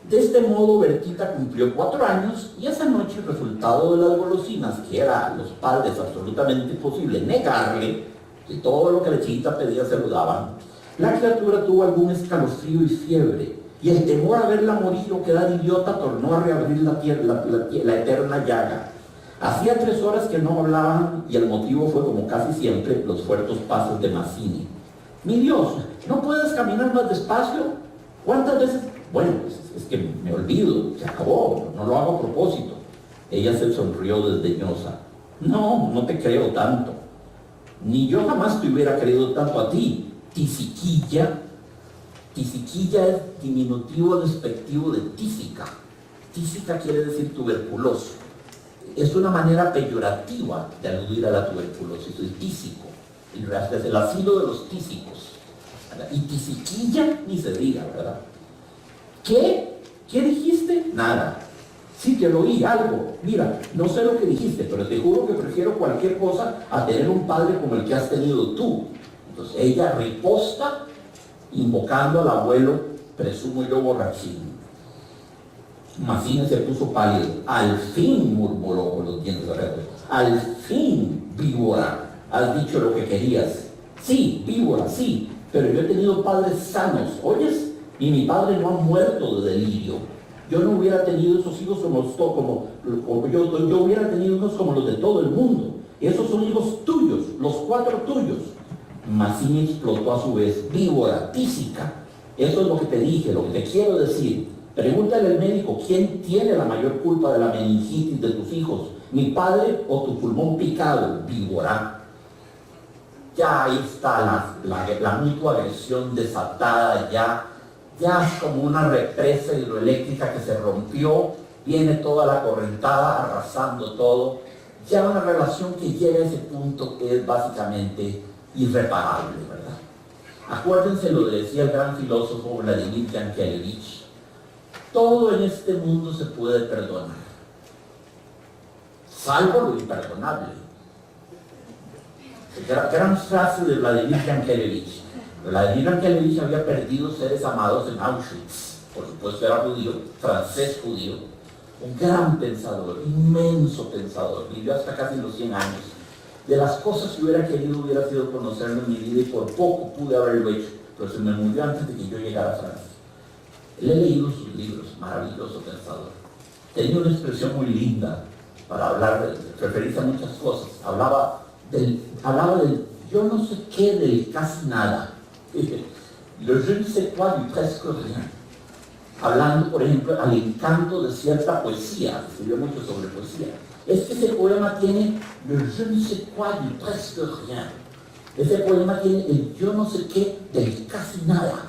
De este modo Bertita cumplió 4 años y esa noche, resultado de las golosinas, que era a los padres absolutamente imposible negarle, que todo lo que la chiquita pedía se lo daban, la criatura tuvo algún escalofrío y fiebre, y el temor a verla morir o quedar idiota tornó a reabrir la eterna llaga. Hacía 3 horas que no hablaban y el motivo fue, como casi siempre, los fuertes pasos de Mazzini. Mi Dios, ¿no puedes caminar más despacio? ¿Cuántas veces? Bueno, es que me olvido, se acabó, no lo hago a propósito. Ella se sonrió desdeñosa. No, no te creo tanto. Ni yo jamás te hubiera creído tanto a ti, tisiquilla. Tisiquilla es diminutivo despectivo de tísica. Tísica quiere decir tuberculoso. Es una manera peyorativa de aludir a la tuberculosis, el tísico, es el asilo de los tísicos, ¿verdad? Y tisiquilla ni se diga, ¿verdad? ¿Qué? ¿Qué dijiste? Nada. Sí, te lo oí, algo. Mira, no sé lo que dijiste, pero te juro que prefiero cualquier cosa a tener un padre como el que has tenido tú. Entonces ella riposta, invocando al abuelo, presumo yo, borrachín. Mazzini se puso pálido. Al fin, murmuró con los dientes cerrados. Al fin, víbora, has dicho lo que querías. Sí, víbora, sí, pero yo he tenido padres sanos, ¿oyes? Y mi padre no ha muerto de delirio. Yo no hubiera tenido esos hijos como yo hubiera tenido unos como los de todo el mundo. Esos son hijos tuyos, los 4 tuyos. Mazzini explotó a su vez. Víbora, tísica. Eso es lo que te dije, lo que te quiero decir. Pregúntale al médico, ¿quién tiene la mayor culpa de la meningitis de tus hijos? ¿Mi padre o tu pulmón picado? Víbora. Ya ahí está la mutua agresión desatada, ya es como una represa hidroeléctrica que se rompió, viene toda la correntada arrasando todo. Ya una relación que llega a ese punto es básicamente irreparable, ¿verdad? Acuérdense lo que decía el gran filósofo Vladimir Yankelevich. Todo en este mundo se puede perdonar, salvo lo imperdonable. Gran frase de Vladimir Yankelevich. Vladimir Yankelevich había perdido seres amados en Auschwitz. Por supuesto era judío, francés judío. Un gran pensador, inmenso pensador. Vivió hasta casi los 100 años. De las cosas que hubiera querido hubiera sido conocerlo en mi vida y por poco pude haberlo hecho, pero se me murió antes de que yo llegara a Francia. Le he leído sus libros, maravilloso pensador. Tenía una expresión muy linda para hablar, referirse a muchas cosas. Hablaba del yo no sé qué, del casi nada. Le je ne sais quoi du presque rien. Hablando, por ejemplo, al encanto de cierta poesía, escribió mucho sobre poesía. Es que ese poema tiene le je ne sais quoi du presque rien. Ese poema tiene el yo no sé qué del casi nada.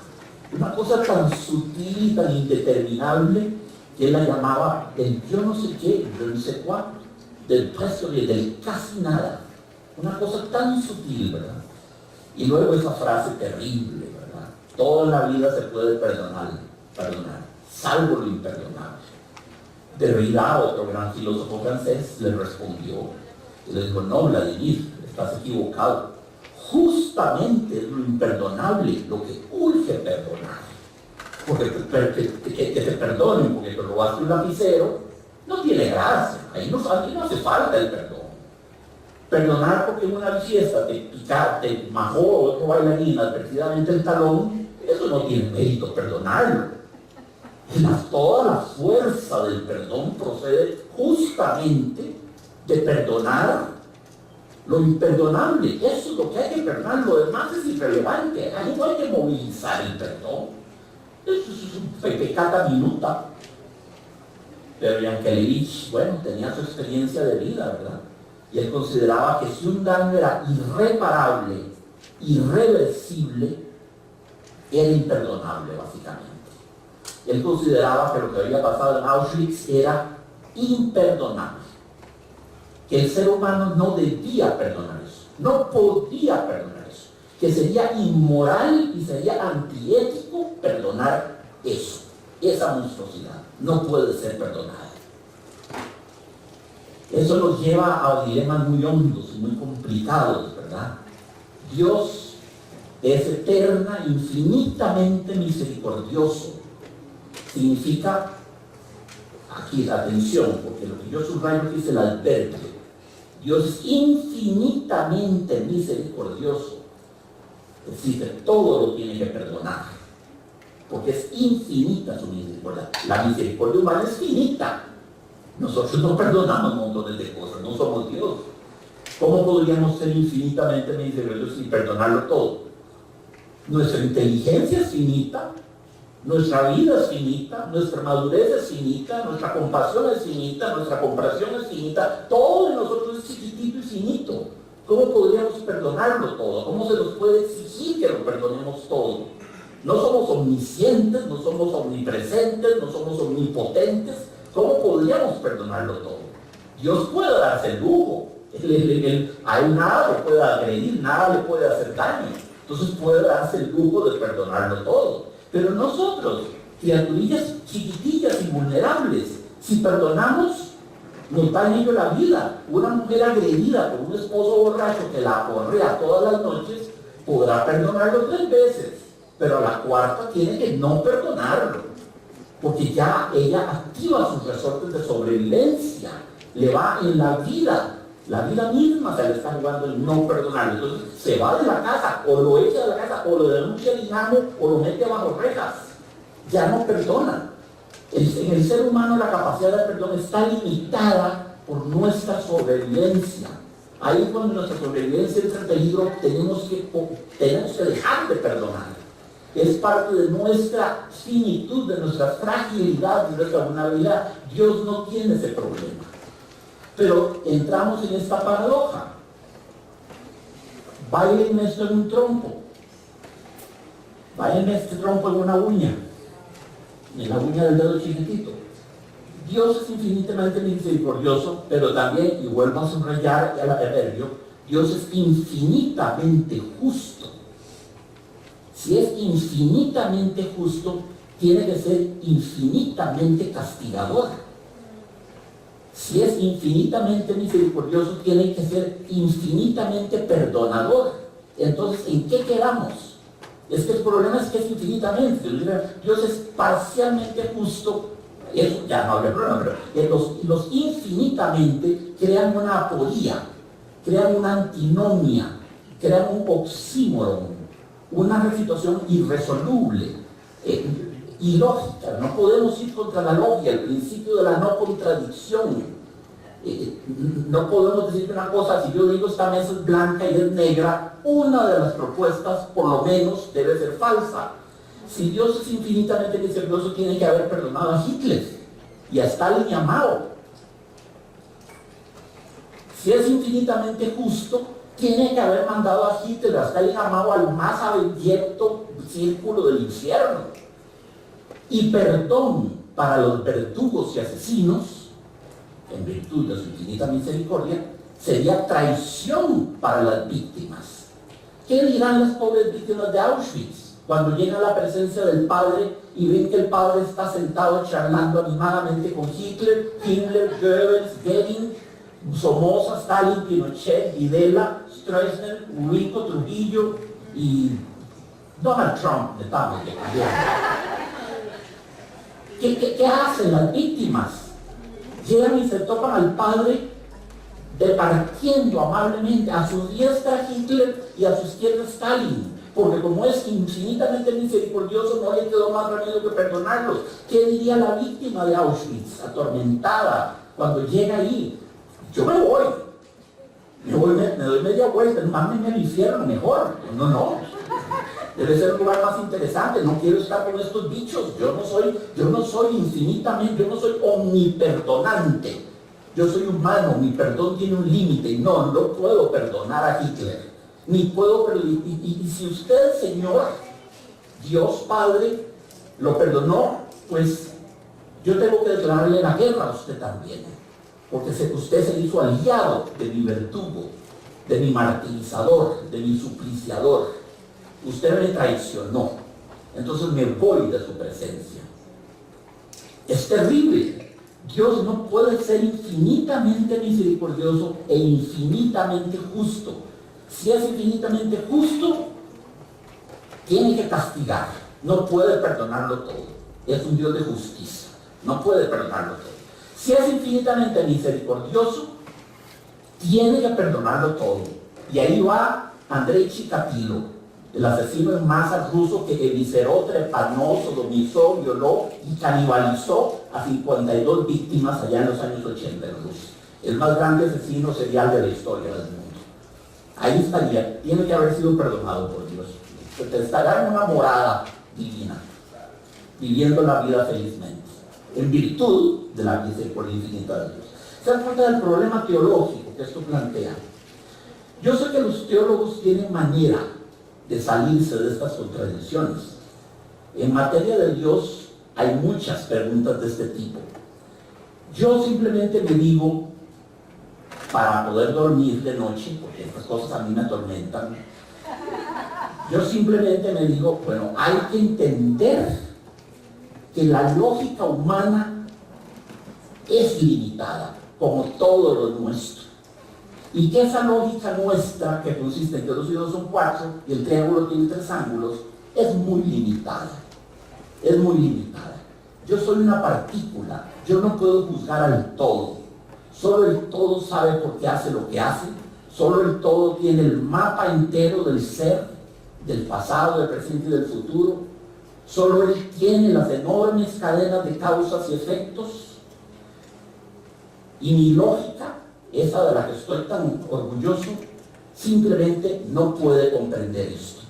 Una cosa tan sutil y tan indeterminable que él la llamaba el yo no sé qué, je ne sais quoi, del presque rien, del casi nada. Una cosa tan sutil, ¿verdad? Y luego esa frase terrible, ¿verdad? Toda la vida se puede perdonar, salvo lo imperdonable. Derrida, otro gran filósofo francés, le respondió, y le dijo, no, Vladimir, estás equivocado. Justamente es lo imperdonable lo que urge perdonar. Porque que te perdonen porque te robaste un lapicero, no tiene gracia. Ahí no hace falta el perdón. Perdonar porque en una fiesta te majó otro bailarín advertidamente el talón, eso no tiene mérito perdonarlo. Toda la fuerza del perdón procede justamente de perdonar lo imperdonable. Eso es lo que hay que perdonar, lo demás es irrelevante. Ahí no hay que movilizar el perdón. Eso es un pecata minuta. Pero Yankelevich, bueno, tenía su experiencia de vida, ¿verdad? Y él consideraba que si un daño era irreparable, irreversible, era imperdonable, básicamente. Él consideraba que lo que había pasado en Auschwitz era imperdonable, que el ser humano no debía perdonar eso, no podía perdonar eso, que sería inmoral y sería antiético perdonar eso, esa monstruosidad, no puede ser perdonada. Eso nos lleva a dilemas muy hondos y muy complicados, ¿verdad? Dios es eterna, infinitamente misericordioso. Significa, aquí la atención, porque lo que yo subrayo aquí es el adverbio. Dios es infinitamente misericordioso. Es decir, todo lo tiene que perdonar, porque es infinita su misericordia. La misericordia humana es finita. Nosotros no perdonamos montones de cosas, no somos Dios. ¿Cómo podríamos ser infinitamente misericordiosos y perdonarlo todo? Nuestra inteligencia es finita, nuestra vida es finita, nuestra madurez es finita, nuestra compasión es finita, nuestra comprensión es finita, todo de nosotros es chiquitito y finito. ¿Cómo podríamos perdonarlo todo? ¿Cómo se nos puede exigir que lo perdonemos todo? No somos omniscientes, no somos omnipresentes, no somos omnipotentes. ¿Cómo podríamos perdonarlo todo? Dios puede darse el lujo. A él nada le puede agredir, nada le puede hacer daño. Entonces puede darse el lujo de perdonarlo todo. Pero nosotros, criaturillas chiquitillas y vulnerables, si perdonamos, nos va en ello la vida. Una mujer agredida por un esposo borracho que la aporrea todas las noches, podrá perdonarlo 3 veces, pero a la cuarta tiene que no perdonarlo, porque ya ella activa sus resortes de sobrevivencia, le va en la vida misma se le está jugando el no perdonarlo. Entonces se va de la casa, o lo echa de la casa, o lo denuncia al INAMO, o lo mete bajo rejas. Ya no perdona. En el ser humano la capacidad de perdón está limitada por nuestra sobrevivencia. Ahí cuando nuestra sobrevivencia entra en peligro, tenemos que dejar de perdonar. Es parte de nuestra finitud, de nuestra fragilidad, de nuestra vulnerabilidad. Dios no tiene ese problema. Pero entramos en esta paradoja. Báilenme esto en un trompo. Báilenme este trompo en una uña. En la uña del dedo chiquitito. Dios es infinitamente misericordioso, pero también, y vuelvo a subrayar el adverbio, Dios es infinitamente justo. Si es infinitamente justo, tiene que ser infinitamente castigador. Si es infinitamente misericordioso, tiene que ser infinitamente perdonador. Entonces, ¿en qué quedamos? Es que el problema es que es infinitamente. Dios es parcialmente justo. Eso ya no había problema, pero los infinitamente crean una aporía, crean una antinomia, crean un oxímoron, una situación irresoluble, ilógica. No podemos ir contra la lógica, el principio de la no contradicción. No podemos decir una cosa, si yo digo esta mesa es blanca y es negra, una de las propuestas por lo menos debe ser falsa. Si Dios es infinitamente misericordioso, tiene que haber perdonado a Hitler y a Stalin y a Mao. Si es infinitamente justo, tiene que haber mandado a Hitler, a Stalin y a Mao al más abierto círculo del infierno. Y perdón para los verdugos y asesinos, en virtud de su infinita misericordia, sería traición para las víctimas. ¿Qué dirán las pobres víctimas de Auschwitz cuando llegan a la presencia del padre y ven que el padre está sentado charlando animadamente con Hitler, Himmler, Goebbels, Goering, Somoza, Stalin, Pinochet, Videla, Stroessner, Urico, Trujillo y Donald Trump de también? ¿Qué hacen las víctimas? Llegan y se topan al padre departiendo amablemente a su diestra Hitler y a su izquierda Stalin, porque como es infinitamente misericordioso, no le quedó más remedio que perdonarlos. ¿Qué diría la víctima de Auschwitz, atormentada, cuando llega ahí? Yo me doy media vuelta, mándenme al infierno mejor. No. Debe ser un lugar más interesante, no quiero estar con estos bichos. Yo no soy infinitamente, yo no soy omniperdonante. Yo soy humano, mi perdón tiene un límite. No puedo perdonar a Hitler. Ni puedo y si usted, Señor, Dios Padre, lo perdonó, pues yo tengo que declararle la guerra a usted también. Porque usted se hizo aliado de mi verdugo, de mi martirizador, de mi supliciador. Usted me traicionó, entonces me voy de su presencia. Es terrible. Dios no puede ser infinitamente misericordioso e infinitamente justo. Si es infinitamente justo, tiene que castigar. No puede perdonarlo todo. Es un Dios de justicia. No puede perdonarlo todo. Si es infinitamente misericordioso, tiene que perdonarlo todo. Y ahí va Andrei Chikatilo, el asesino en masa ruso que evisceró, trepanó, sodomizó, violó y canibalizó a 52 víctimas allá en los años 80 en Rusia. El más grande asesino serial de la historia del mundo. Ahí estaría, tiene que haber sido perdonado por Dios. Te estará en una morada divina, viviendo la vida felizmente, en virtud de la misericordia infinita de Dios. Se dan cuenta del problema teológico que esto plantea. Yo sé que los teólogos tienen manera de salirse de estas contradicciones. En materia de Dios hay muchas preguntas de este tipo. Yo simplemente me digo, para poder dormir de noche, porque estas cosas a mí me atormentan, yo simplemente me digo, bueno, hay que entender que la lógica humana es limitada, como todo lo nuestro. Y que esa lógica nuestra, que consiste en que 2 y 2 son 4, y el triángulo tiene 3 ángulos, es muy limitada. Es muy limitada. Yo soy una partícula, yo no puedo juzgar al todo. Solo el todo sabe por qué hace lo que hace. Solo el todo tiene el mapa entero del ser, del pasado, del presente y del futuro. Solo él tiene las enormes cadenas de causas y efectos. Y mi lógica, esa de la que estoy tan orgulloso, simplemente no puede comprender esto.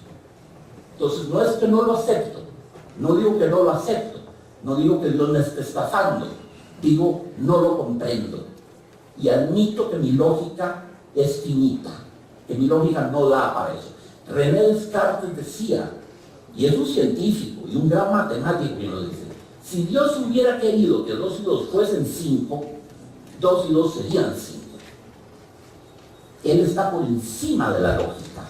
Entonces no es que no lo acepto, no digo que no lo acepto, no digo que Dios me esté estafando, digo no lo comprendo. Y admito que mi lógica es finita, que mi lógica no da para eso. René Descartes decía, y es un científico y un gran matemático que lo dice, si Dios hubiera querido que 2 y 2 fuesen 5, 2 y 2 serían 5. Él está por encima de la lógica.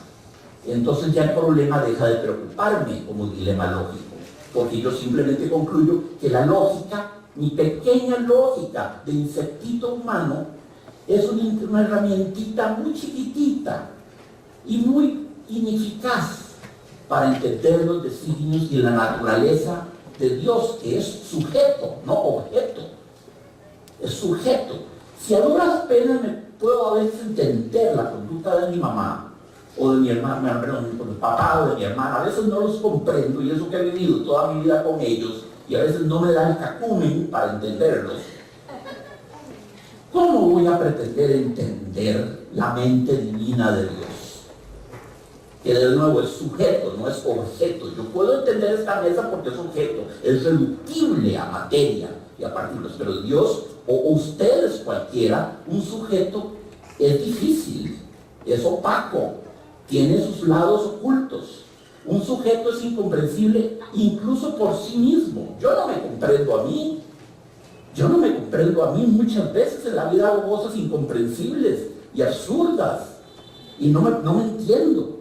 Entonces ya el problema deja de preocuparme como dilema lógico, porque yo simplemente concluyo que la lógica, mi pequeña lógica de insectito humano, es una herramientita muy chiquitita y muy ineficaz para entender los designios y la naturaleza de Dios, que es sujeto, no objeto. Es sujeto. Si a duras penas me puedo a veces entender la conducta de mi mamá o de mi hermana, perdón, con el papá o de mi hermana, a veces no los comprendo, y eso que he vivido toda mi vida con ellos, y a veces no me da el cacumen para entenderlos. ¿Cómo voy a pretender entender la mente divina de Dios? Que de nuevo es sujeto, no es objeto. Yo puedo entender esta mesa porque es objeto, es reductible a materia y a partículas, pero Dios o ustedes cualquiera, un sujeto es difícil, es opaco, tiene sus lados ocultos. Un sujeto es incomprensible incluso por sí mismo. Yo no me comprendo a mí. Muchas veces en la vida hago cosas incomprensibles y absurdas y no me entiendo.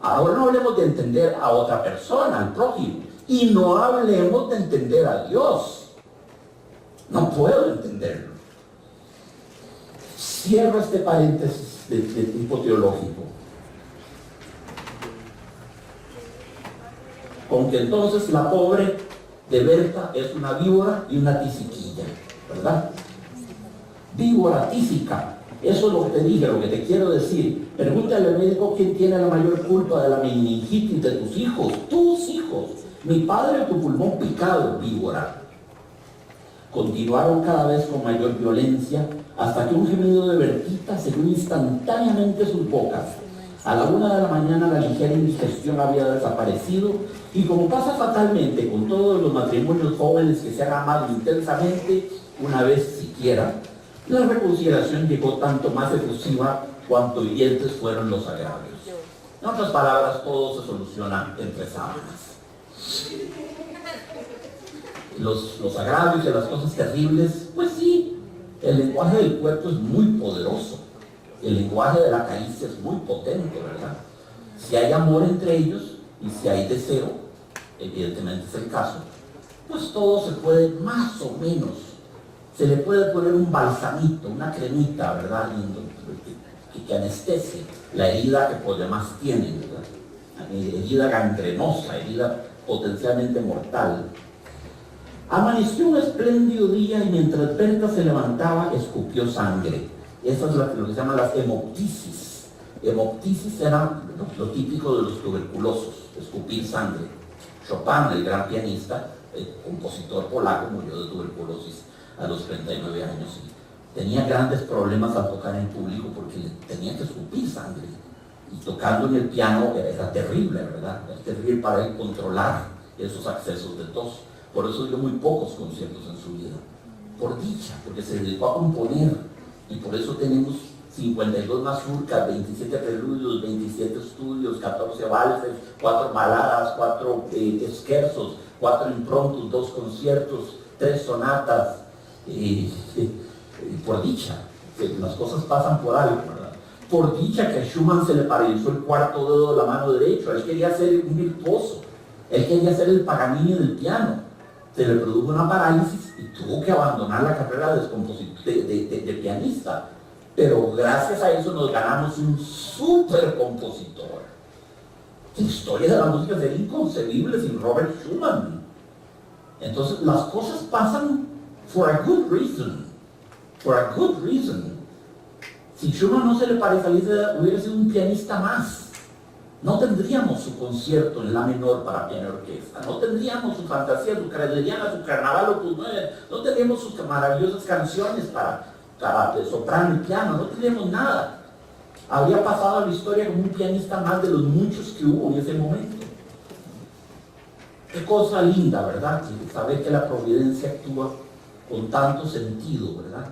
Ahora no hablemos de entender a otra persona, al prójimo, y no hablemos de entender a Dios. No puedo entenderlo. Cierro este paréntesis de tipo teológico. Con que entonces la pobre de Berta es una víbora y una tisiquilla, ¿verdad? Víbora, tísica. Eso es lo que te dije, lo que te quiero decir. Pregúntale al médico quién tiene la mayor culpa de la meningitis de tus hijos. Tus hijos. Mi padre, tu pulmón picado, víbora. Continuaron cada vez con mayor violencia hasta que un gemido de Bertita selló instantáneamente sus bocas. A la 1 de la mañana la ligera indigestión había desaparecido y, como pasa fatalmente con todos los matrimonios jóvenes que se han amado intensamente una vez siquiera, la reconciliación llegó tanto más efusiva cuanto hirientes fueron los agravios. En otras palabras, todo se soluciona entre sábanas. Los agravios y las cosas terribles, pues sí, el lenguaje del cuerpo es muy poderoso. El lenguaje de la caricia es muy potente, ¿verdad? Si hay amor entre ellos y si hay deseo, evidentemente es el caso, pues todo se puede más o menos, se le puede poner un balsamito, una cremita, ¿verdad? Que anestesie la herida que por demás tienen, ¿verdad? Herida gangrenosa, herida potencialmente mortal. Amaneció un espléndido día y mientras Berta se levantaba, escupió sangre. Eso es lo que se llama las hemoptisis. Hemoptisis era lo típico de los tuberculosos, escupir sangre. Chopin, el gran pianista, el compositor polaco, murió de tuberculosis a los 39 años y tenía grandes problemas al tocar en público porque tenía que escupir sangre. Y tocando en el piano era terrible, ¿verdad? Era terrible para él controlar esos accesos de tos. Por eso dio muy pocos conciertos en su vida. Por dicha, porque se dedicó a componer. Y por eso tenemos 52 mazurcas, 27 preludios, 27 estudios, 14 valses, 4 baladas, 4 scherzos, 4 impromptus, 2 conciertos, 3 sonatas. Por dicha, que las cosas pasan por algo, ¿verdad? Por dicha que a Schumann se le paralizó el cuarto dedo de la mano derecha. Él quería ser un virtuoso, él quería ser el Paganini del piano. Se le produjo una parálisis y tuvo que abandonar la carrera de pianista. Pero gracias a eso nos ganamos un súper compositor. La historia de la música sería inconcebible sin Robert Schumann. Entonces las cosas pasan for a good reason. For a good reason. Si Schumann no se le paralizara, hubiera sido un pianista más. No tendríamos su concierto en la menor para piano y orquesta, no tendríamos su fantasía, su Kresleriana, su carnaval opus 9, no tendríamos sus maravillosas canciones para soprano y piano, no tendríamos nada. Habría pasado a la historia como un pianista más de los muchos que hubo en ese momento. Qué cosa linda, ¿verdad? Saber que la providencia actúa con tanto sentido, ¿verdad?